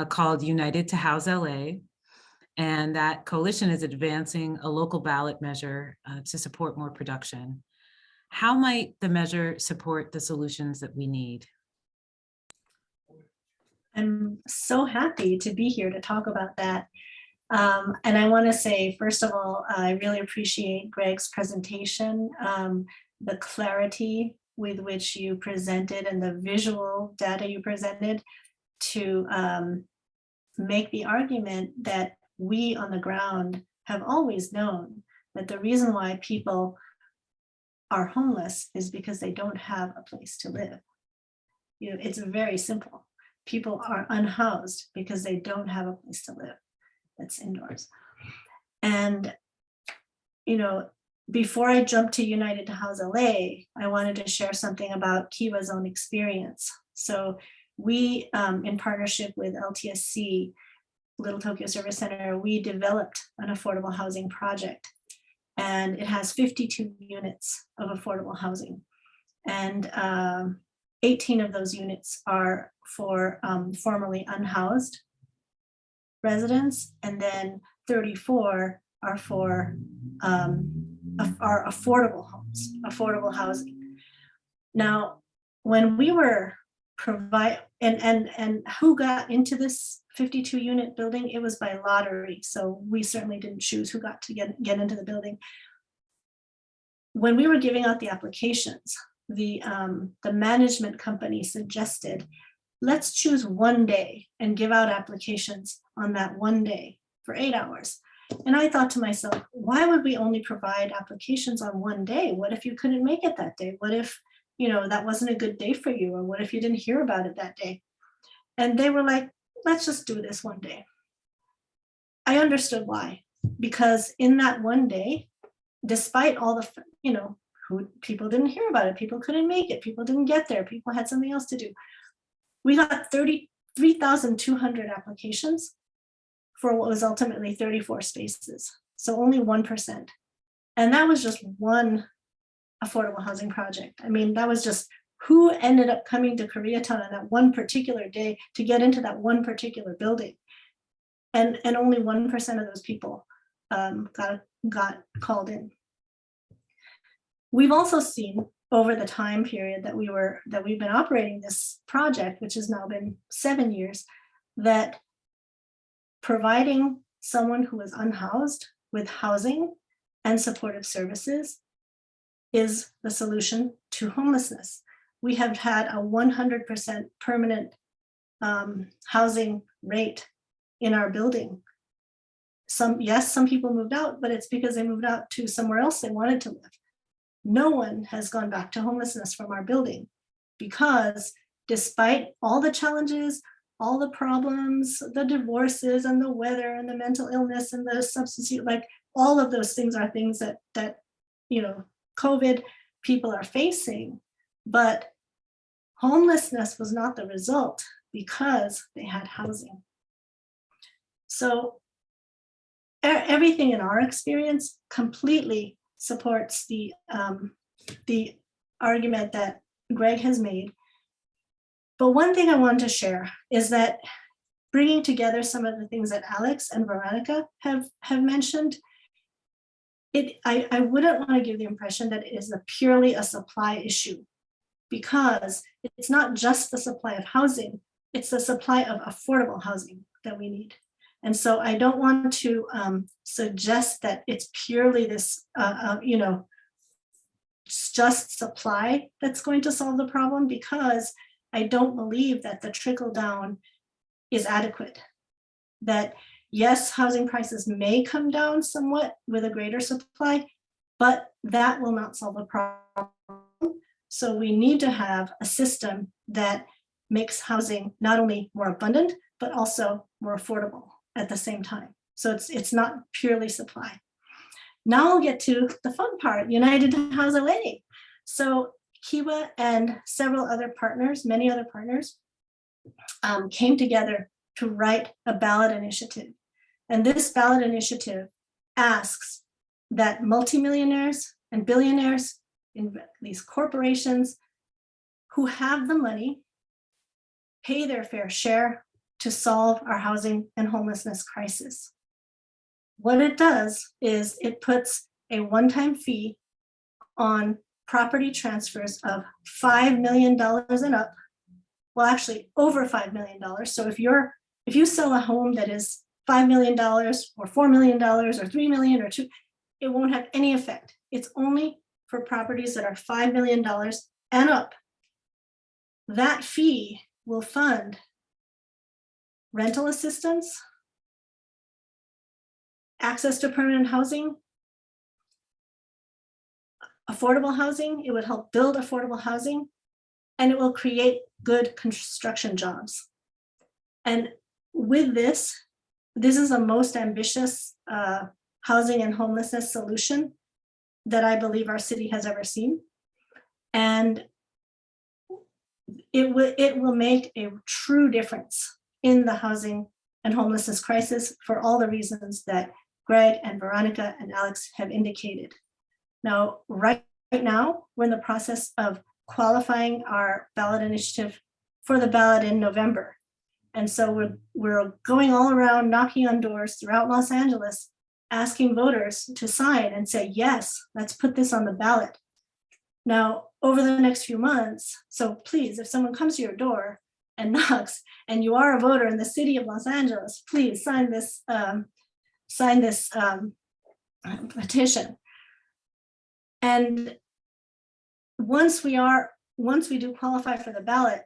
called United to House LA. And that coalition is advancing a local ballot measure to support more production. How might the measure support the solutions that we need? I'm so happy to be here to talk about that. And I want to say, first of all, I really appreciate Greg's presentation, the clarity with which you presented and the visual data you presented to make the argument that we on the ground have always known that the reason why people are homeless is because they don't have a place to live. You know, it's very simple. People are unhoused because they don't have a place to live that's indoors. And, you know, before I jump to United to House LA, I wanted to share something about Kiwa's own experience. So we, in partnership with LTSC, Little Tokyo Service Center, we developed an affordable housing project. And it has 52 units of affordable housing. And 18 of those units are for formerly unhoused residents, and then 34 are for our affordable homes, affordable housing. Now, when we were and who got into this 52 unit building, it was by lottery. So we certainly didn't choose who got to get into the building. When we were giving out the applications, the management company suggested, let's choose one day and give out applications on that one day for 8 hours. And I thought to myself, why would we only provide applications on one day? What if you couldn't make it that day? What if, you know, that wasn't a good day for you? Or what if you didn't hear about it that day? And they were like, let's just do this one day. I understood why, because in that one day, despite all the, you know, people didn't hear about it, people couldn't make it, people didn't get there, people had something else to do. We got 33,200 applications for what was ultimately 34 spaces. So only 1%. And that was just one affordable housing project. I mean, that was just who ended up coming to Koreatown on that one particular day to get into that one particular building. And only 1% of those people got called in. We've also seen over the time period that we've been operating this project, which has now been 7 years, that providing someone who is unhoused with housing and supportive services is the solution to homelessness. We have had a 100% permanent housing rate in our building. Some people moved out, but it's because they moved out to somewhere else they wanted to live. No one has gone back to homelessness from our building, because despite all the challenges, all the problems, the divorces and the weather and the mental illness and the substance use, like all of those things are things that you know, COVID people are facing, but homelessness was not the result because they had housing. So everything in our experience completely supports the argument that Greg has made. But one thing I wanted to share is that bringing together some of the things that Alex and Veronica have mentioned, I wouldn't want to give the impression that it is purely a supply issue, because it's not just the supply of housing, it's the supply of affordable housing that we need. And so I don't want to suggest that it's purely this, you know, just supply that's going to solve the problem, because I don't believe that the trickle down is adequate. That yes, housing prices may come down somewhat with a greater supply, but that will not solve the problem. So we need to have a system that makes housing not only more abundant, but also more affordable at the same time. So it's not purely supply. Now I'll get to the fun part, United to House LA. So Kiwa and several other partners, many other partners, came together to write a ballot initiative. And this ballot initiative asks that multimillionaires and billionaires, in these corporations who have the money, pay their fair share to solve our housing and homelessness crisis. What it does is it puts a one-time fee on property transfers of $5 million and up. Well, actually over $5 million. So if you sell a home that is $5 million or $4 million or $3 million or $2, it won't have any effect. It's only for properties that are $5 million and up. That fee will fund rental assistance, access to permanent housing, affordable housing. It would help build affordable housing, and it will create good construction jobs. And with this is the most ambitious housing and homelessness solution that I believe our city has ever seen. And it will make a true difference in the housing and homelessness crisis for all the reasons that Greg and Veronica and Alex have indicated. Now, right now, we're in the process of qualifying our ballot initiative for the ballot in November. And so we're going all around knocking on doors throughout Los Angeles, asking voters to sign and say, yes, let's put this on the ballot. Now, over the next few months, so please, if someone comes to your door and knocks and you are a voter in the city of Los Angeles, please sign this petition. And once we do qualify for the ballot,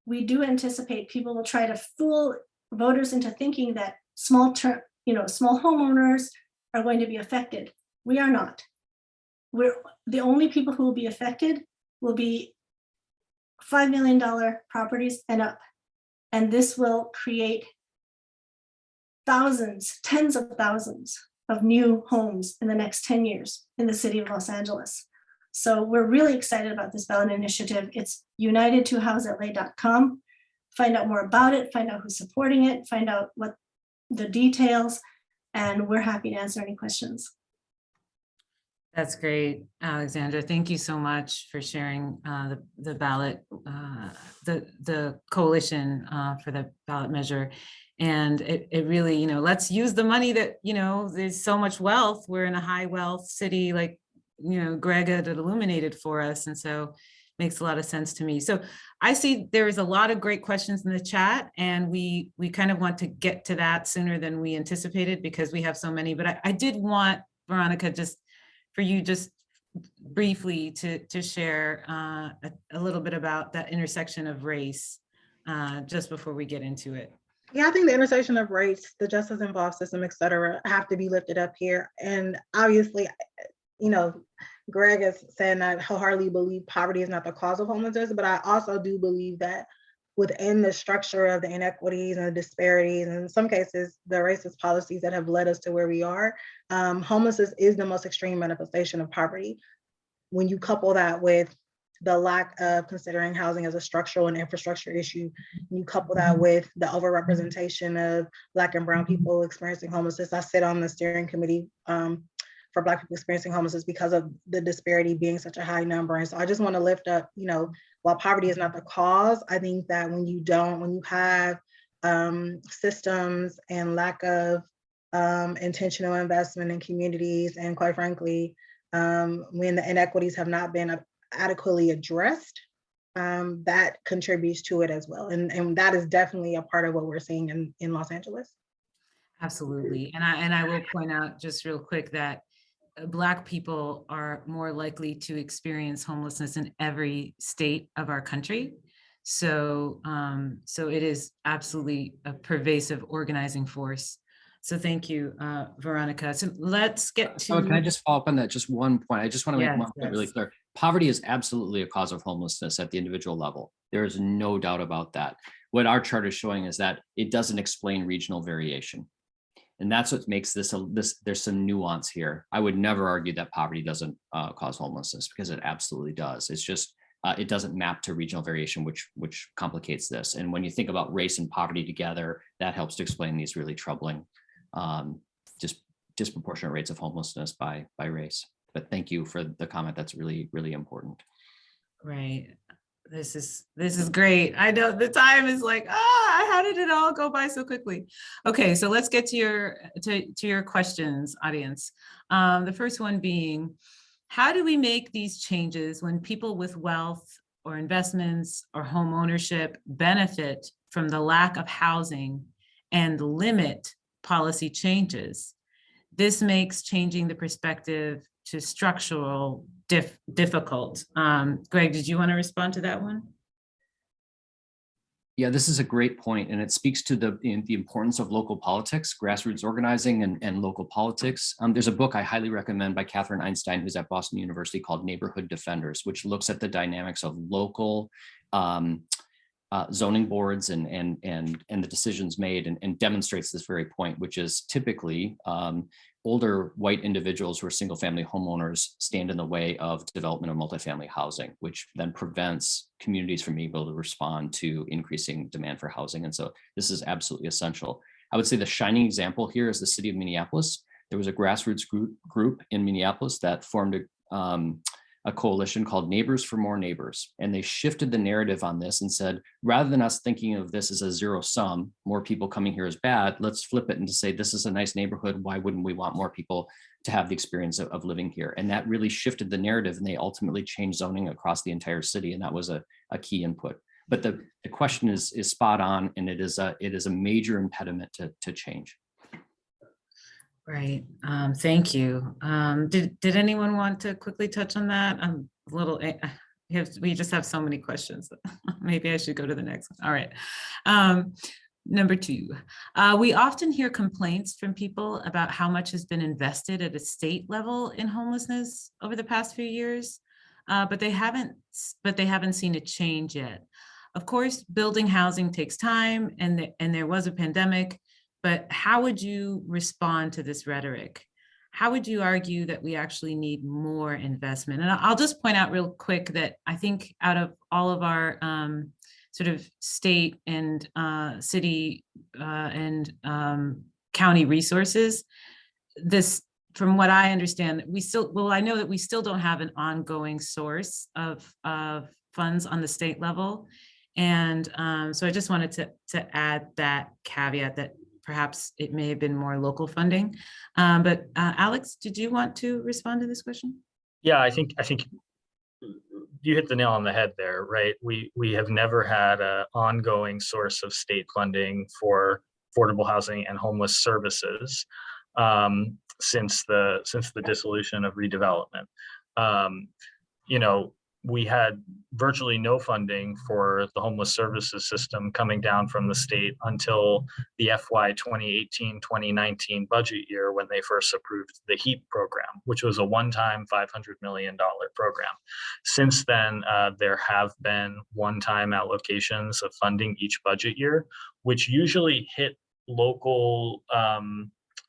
we do anticipate people will try to fool voters into thinking that small homeowners are going to be affected. We are not. The only people who will be affected will be $5 million properties and up. And this will create thousands, tens of thousands of new homes in the next 10 years in the city of Los Angeles. So we're really excited about this ballot initiative. It's united2housela.com. Find out more about it, find out who's supporting it, find out what the details, and we're happy to answer any questions. That's great, Alexandra. Thank you so much for sharing the ballot, the coalition for the ballot measure. And it really, let's use the money that, there's so much wealth. We're in a high wealth city, like, Greg had illuminated for us. And so makes a lot of sense to me. So I see there is a lot of great questions in the chat, and we kind of want to get to that sooner than we anticipated because we have so many. But I did want, Veronica, just for you just briefly to share a little bit about that intersection of race just before we get into it. Yeah, I think the intersection of race, the justice involved system, et cetera, have to be lifted up here. And obviously, Greg has said, and I wholeheartedly believe poverty is not the cause of homelessness, but I also do believe that within the structure of the inequities and the disparities, and in some cases, the racist policies that have led us to where we are, homelessness is the most extreme manifestation of poverty. When you couple that with the lack of considering housing as a structural and infrastructure issue, and you couple that with the overrepresentation of Black and Brown people experiencing homelessness. I sit on the steering committee for Black people experiencing homelessness because of the disparity being such a high number. And so I just want to lift up, while poverty is not the cause, I think that when you have systems and lack of intentional investment in communities, and quite frankly, when the inequities have not been adequately addressed, that contributes to it as well. And that is definitely a part of what we're seeing in Los Angeles. Absolutely. And I will point out just real quick that Black people are more likely to experience homelessness in every state of our country. So it is absolutely a pervasive organizing force. So thank you, Veronica. So let's get to— can I just follow up on that? Just one point. I just want to make one point really clear. Poverty is absolutely a cause of homelessness at the individual level. There is no doubt about that. What our chart is showing is that it doesn't explain regional variation. And that's what makes this, there's some nuance here. I would never argue that poverty doesn't cause homelessness, because it absolutely does. It's just, it doesn't map to regional variation, which complicates this. And when you think about race and poverty together, that helps to explain these really troubling just disproportionate rates of homelessness by race. But thank you for the comment. That's really, really important. Right. This is great. I know the time is like, how did it all go by so quickly? Okay, so let's get to your questions, audience. The first one being, how do we make these changes when people with wealth or investments or home ownership benefit from the lack of housing and limit policy changes? This makes changing the perspective to structural difficult. Greg, did you want to respond to that one? Yeah, this is a great point, and it speaks to the importance of local politics, grassroots organizing, and local politics. There's a book I highly recommend by Catherine Einstein, who's at Boston University, called Neighborhood Defenders, which looks at the dynamics of local zoning boards and the decisions made, and demonstrates this very point, which is typically older white individuals who are single family homeowners stand in the way of development of multifamily housing, which then prevents communities from being able to respond to increasing demand for housing. And so this is absolutely essential. I would say the shining example here is the city of Minneapolis. There was a grassroots group in Minneapolis that formed a coalition called Neighbors for More Neighbors. And they shifted the narrative on this and said, rather than us thinking of this as a zero sum, more people coming here is bad, let's flip it and to say, this is a nice neighborhood. Why wouldn't we want more people to have the experience of living here? And that really shifted the narrative, and they ultimately changed zoning across the entire city. And that was a key input. But the question is spot on, and it is a major impediment to change. Right. Thank you. Did anyone want to quickly touch on that? I'm a little, we just have so many questions. Maybe I should go to the next one. All right. Number 2, we often hear complaints from people about how much has been invested at a state level in homelessness over the past few years, but they haven't seen a change yet. Of course, building housing takes time, and there was a pandemic. But how would you respond to this rhetoric? How would you argue that we actually need more investment? And I'll just point out real quick that I think out of all of our sort of state and city and county resources, this, from what I understand, I know that we still don't have an ongoing source of funds on the state level. And so I just wanted to add that caveat that perhaps it may have been more local funding. But Alex, did you want to respond to this question? Yeah, I think you hit the nail on the head there, right? We have never had an ongoing source of state funding for affordable housing and homeless services since the dissolution of redevelopment. We had virtually no funding for the homeless services system coming down from the state until the FY 2018-2019 budget year, when they first approved the HEAP program, which was a one-time $500 million program. Since then, there have been one-time allocations of funding each budget year, which usually hit local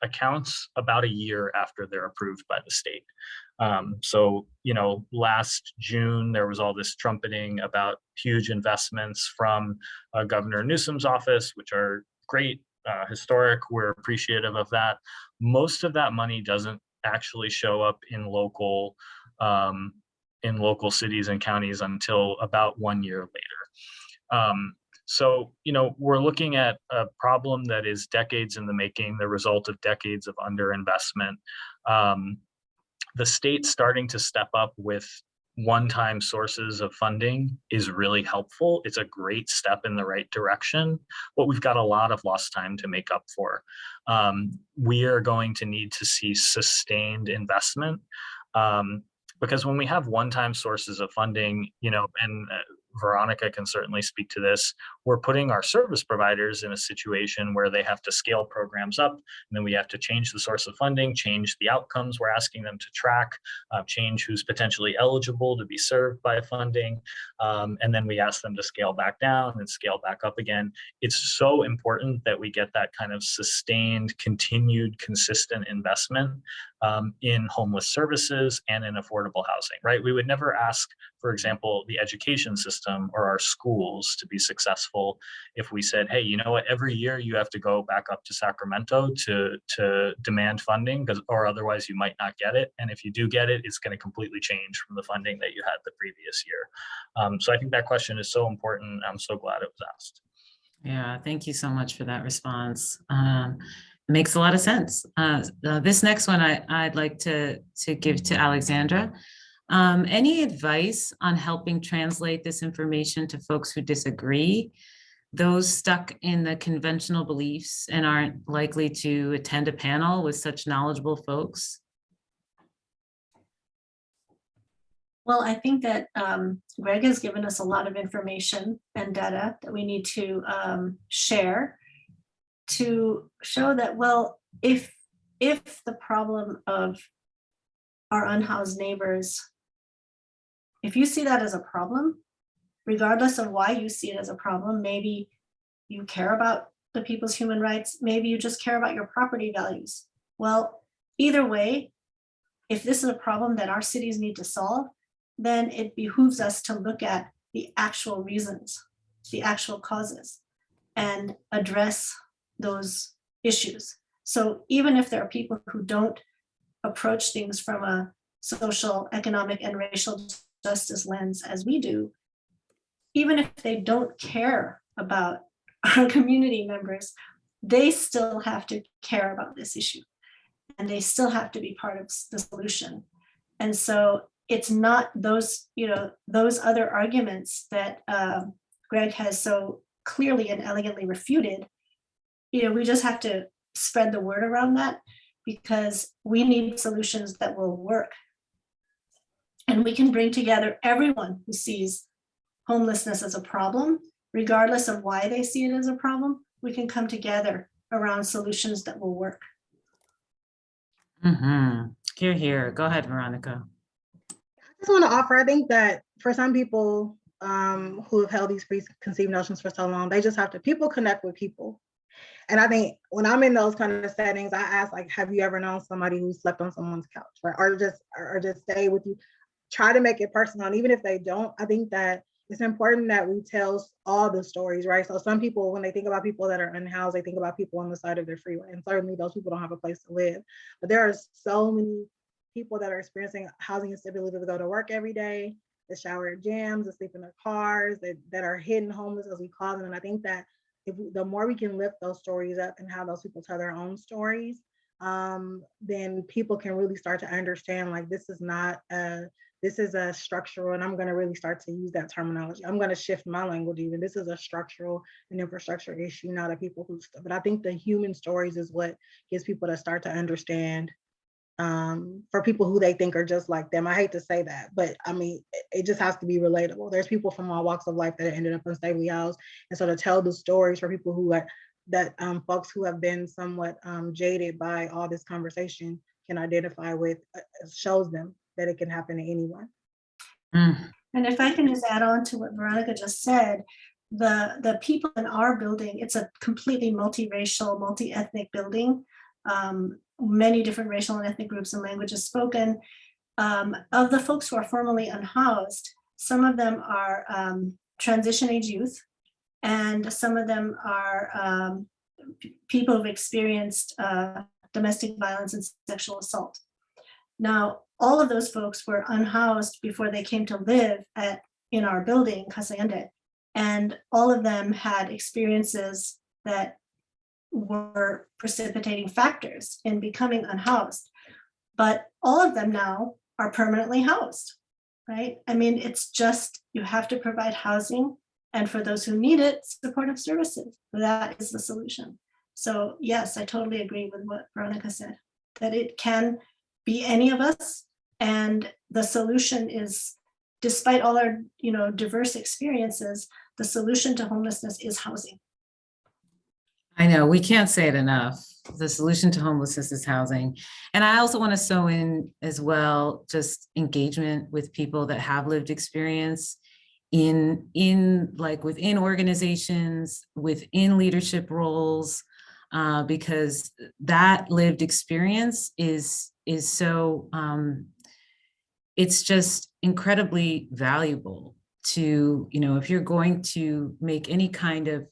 accounts about a year after they're approved by the state. So, last June, there was all this trumpeting about huge investments from Governor Newsom's office, which are great, historic. We're appreciative of that. Most of that money doesn't actually show up in local cities and counties until about 1 year later. So, we're looking at a problem that is decades in the making, the result of decades of underinvestment. The state starting to step up with one-time sources of funding is really helpful. It's a great step in the right direction, but we've got a lot of lost time to make up for. We are going to need to see sustained investment, because when we have one-time sources of funding, and Veronica can certainly speak to this, we're putting our service providers in a situation where they have to scale programs up, and then we have to change the source of funding, change the outcomes we're asking them to track, change who's potentially eligible to be served by funding, and then we ask them to scale back down and scale back up again. It's so important that we get that kind of sustained, continued, consistent investment in homeless services and in affordable housing, right? We would never ask, for example, the education system or our schools to be successful if we said, hey, you know what, every year you have to go back up to Sacramento to demand funding, or otherwise you might not get it. And if you do get it, it's going to completely change from the funding that you had the previous year. So I think that question is so important. I'm so glad it was asked. Yeah, thank you so much for that response. Makes a lot of sense. This next one I'd like to give to Alexandra. Any advice on helping translate this information to folks who disagree, those stuck in the conventional beliefs and aren't likely to attend a panel with such knowledgeable folks? Well, I think that Greg has given us a lot of information and data that we need to share to show that, well, if the problem of our unhoused neighbors, if you see that as a problem, regardless of why you see it as a problem, maybe you care about the people's human rights, maybe you just care about your property values. Well, either way, if this is a problem that our cities need to solve, then it behooves us to look at the actual reasons, the actual causes, and address those issues. So even if there are people who don't approach things from a social, economic, and racial justice lens as we do, even if they don't care about our community members, they still have to care about this issue, and they still have to be part of the solution. And so it's not those, those other arguments that Greg has so clearly and elegantly refuted. We just have to spread the word around that, because we need solutions that will work. And we can bring together everyone who sees homelessness as a problem, regardless of why they see it as a problem. We can come together around solutions that will work. Mm-hmm. Hear, hear. Go ahead, Veronica. I just want to offer, I think that for some people who have held these preconceived notions for so long, they just have to, people connect with people. And I think when I'm in those kind of settings, I ask, like, have you ever known somebody who slept on someone's couch, right? Or just stay with you. Try to make it personal. And even if they don't, I think that it's important that we tell all the stories, right? So some people, when they think about people that are unhoused, they think about people on the side of their freeway. And certainly those people don't have a place to live. But there are so many people that are experiencing housing instability to go to work every day, to shower at gyms, to sleep in their cars, that are hidden homeless, as we call them. And I think that the more we can lift those stories up and have those people tell their own stories, then people can really start to understand, like, this is a structural, and I'm going to really start to use that terminology. I'm going to shift my language even. This is a structural and infrastructure issue, not a people who, but I think the human stories is what gets people to start to understand, for people who they think are just like them. I hate to say that, but I mean, it just has to be relatable. There's people from all walks of life that ended up unstably housed. And so to tell the stories for people who are, folks who have been somewhat jaded by all this conversation can identify with, shows them that it can happen to anyone. Mm. And if I can just add on to what Veronica just said, the people in our building, it's a completely multiracial, multi-ethnic building. Many different racial and ethnic groups and languages spoken. Of the folks who are formerly unhoused, some of them are transition age youth, and some of them are people who've experienced domestic violence and sexual assault. Now, all of those folks were unhoused before they came to live in our building, Casa Yende, and all of them had experiences that were precipitating factors in becoming unhoused. But all of them now are permanently housed, right? I mean, it's just, you have to provide housing, and for those who need it, supportive services. That is the solution. So yes, I totally agree with what Veronica said, that it can be any of us, and the solution is, despite all our diverse experiences, the solution to homelessness is housing. I know, we can't say it enough. The solution to homelessness is housing. And I also want to sew in as well, just engagement with people that have lived experience in like within organizations, within leadership roles, because that lived experience is so, it's just incredibly valuable to, if you're going to make any kind of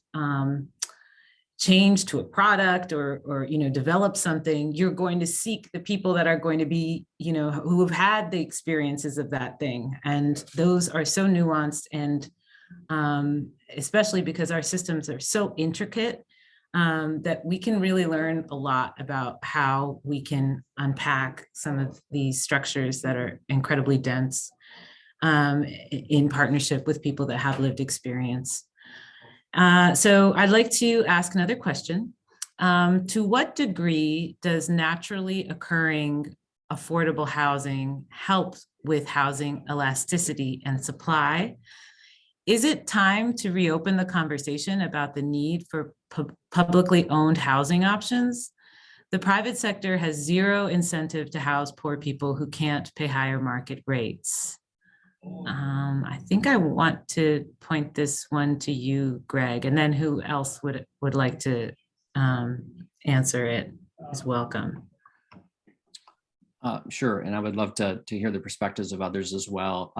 change to a product or develop something, you're going to seek the people that are going to be, who have had the experiences of that thing. And those are so nuanced, and especially because our systems are so intricate, that we can really learn a lot about how we can unpack some of these structures that are incredibly dense, in partnership with people that have lived experience. So I'd like to ask another question. To what degree does naturally occurring affordable housing help with housing elasticity and supply? Is it time to reopen the conversation about the need for publicly owned housing options? The private sector has zero incentive to house poor people who can't pay higher market rates. I think I want to point this one to you, Greg, and then who else would like to answer it is welcome. Sure, and I would love to hear the perspectives of others as well.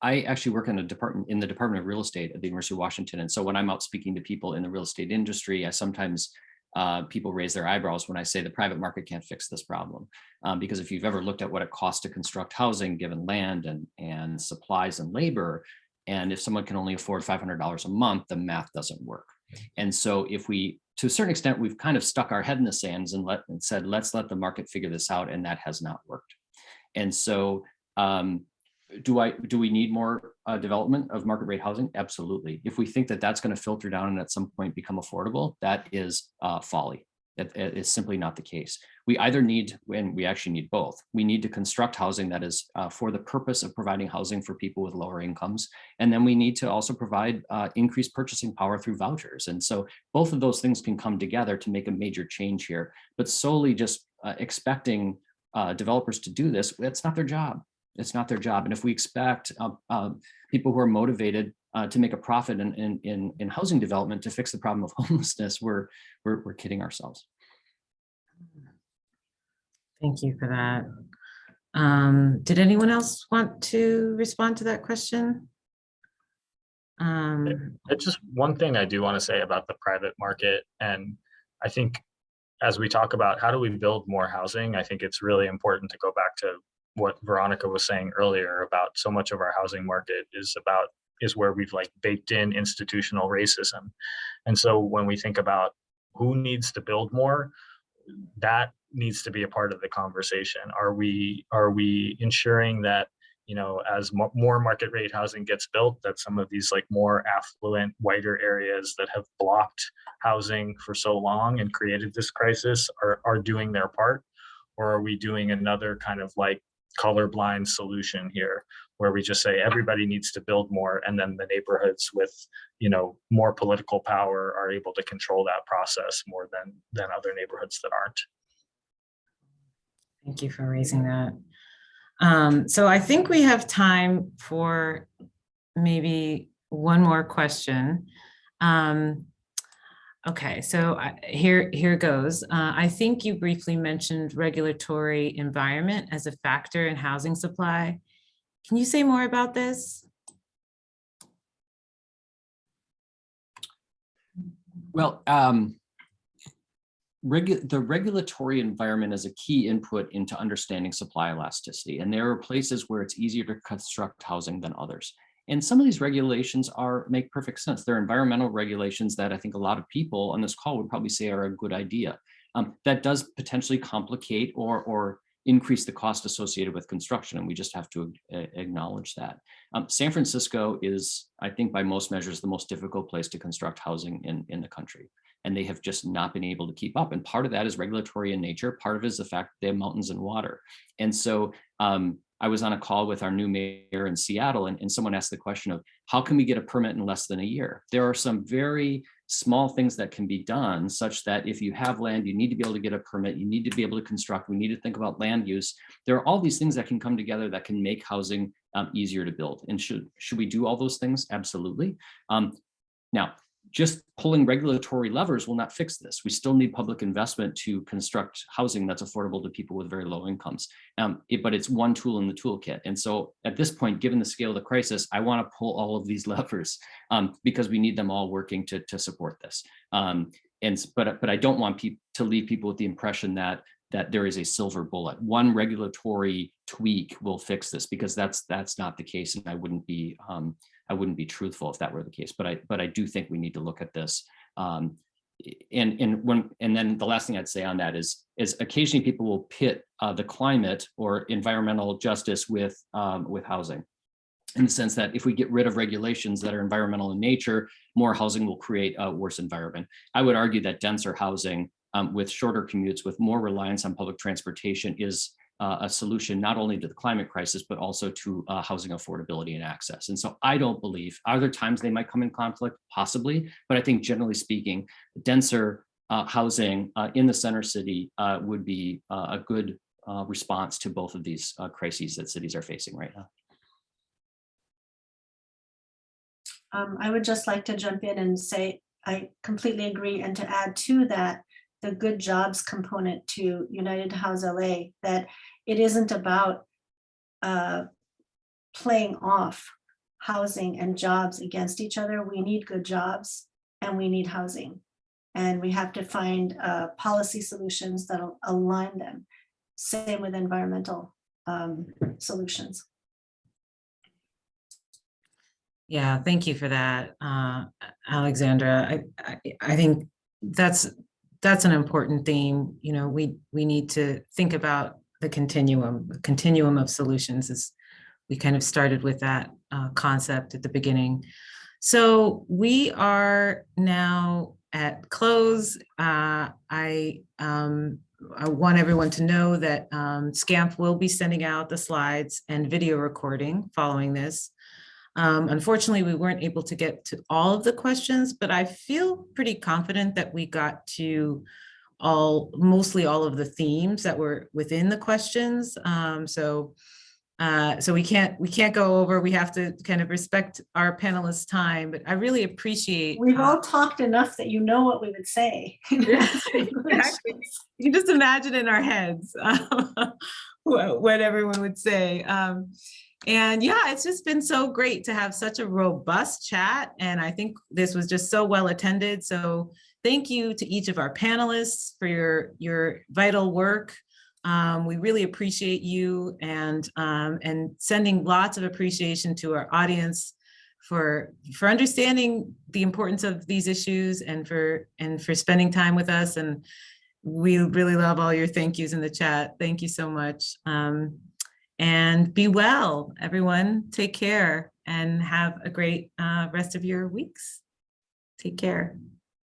I actually work in the Department of Real Estate at the University of Washington, and so when I'm out speaking to people in the real estate industry, I sometimes people raise their eyebrows when I say the private market can't fix this problem, because if you've ever looked at what it costs to construct housing, given land and supplies and labor, and if someone can only afford $500 a month, the math doesn't work. And so if we, to a certain extent, we've kind of stuck our head in the sands and said, let's let the market figure this out, and that has not worked. And so do we need more development of market rate housing? Absolutely. If we think that that's going to filter down and at some point become affordable, that is folly. It is simply not the case. We either need, and we actually need both. We need to construct housing that is for the purpose of providing housing for people with lower incomes. And then we need to also provide increased purchasing power through vouchers. And so both of those things can come together to make a major change here. But solely just expecting developers to do this, it's not their job. It's not their job. And if we expect people who are motivated to make a profit in housing development to fix the problem of homelessness, we're kidding ourselves. Thank you for that. Did anyone else want to respond to that question? Just one thing I do want to say about the private market, and I think as we talk about how do we build more housing, I think it's really important to go back to what Veronica was saying earlier about so much of our housing market is where we've like baked in institutional racism. And so when we think about who needs to build more, that needs to be a part of the conversation. Are we ensuring that, as more market rate housing gets built, that some of these like more affluent, whiter areas that have blocked housing for so long and created this crisis are doing their part? Or are we doing another kind of like colorblind solution here, where we just say everybody needs to build more, and then the neighborhoods with more political power are able to control that process more than other neighborhoods that aren't? Thank you for raising that. So I think we have time for maybe one more question. Okay, so here goes. I think you briefly mentioned regulatory environment as a factor in housing supply. Can you say more about this? Well, the regulatory environment is a key input into understanding supply elasticity. And there are places where it's easier to construct housing than others. And some of these regulations make perfect sense. They're environmental regulations that I think a lot of people on this call would probably say are a good idea. That does potentially complicate or increase the cost associated with construction, and we just have to acknowledge that. San Francisco is, I think by most measures, the most difficult place to construct housing in the country. And they have just not been able to keep up. And part of that is regulatory in nature. Part of it is the fact that they have mountains and water. And so I was on a call with our new mayor in Seattle, and someone asked the question of how can we get a permit in less than a year? There are some very small things that can be done such that if you have land, you need to be able to get a permit, you need to be able to construct, we need to think about land use. There are all these things that can come together that can make housing easier to build. And should we do all those things? Absolutely. Now, just pulling regulatory levers will not fix this. We still need public investment to construct housing that's affordable to people with very low incomes. But it's one tool in the toolkit. And so at this point, given the scale of the crisis, I want to pull all of these levers because we need them all working to support this. But I don't want to leave people with the impression that there is a silver bullet. One regulatory tweak will fix this, because that's not the case, and I wouldn't be truthful if that were the case. But I do think we need to look at this. And then the last thing I'd say on that is occasionally people will pit the climate or environmental justice with housing, in the sense that if we get rid of regulations that are environmental in nature, more housing will create a worse environment. I would argue that denser housing with shorter commutes, with more reliance on public transportation, is a solution not only to the climate crisis, but also to housing affordability and access. And so I don't believe, are there times they might come in conflict? Possibly, but I think generally speaking, denser housing in the center city would be a good response to both of these crises that cities are facing right now. I would just like to jump in and say, I completely agree. And to add to that, the good jobs component to United House LA, that it isn't about playing off housing and jobs against each other. We need good jobs and we need housing. And we have to find policy solutions that'll align them. Same with environmental solutions. Yeah, thank you for that, Alexandra. I think that's an important theme. You know, we need to think about the continuum of solutions, as we kind of started with that concept at the beginning. So we are now at close. I want everyone to know that SCANPH will be sending out the slides and video recording following this. Unfortunately, we weren't able to get to all of the questions, but I feel pretty confident that we got to mostly all of the themes that were within the questions. So we can't go over. We have to kind of respect our panelists' time, but I really appreciate. We've all talked enough that you know what we would say. Exactly. You can just imagine in our heads what everyone would say. And yeah, it's just been so great to have such a robust chat. And I think this was just so well attended. So thank you to each of our panelists for your vital work. We really appreciate you, and sending lots of appreciation to our audience for understanding the importance of these issues, and for spending time with us. And we really love all your thank yous in the chat. Thank you so much. And be well, everyone. Take care and have a great rest of your weeks. Take care.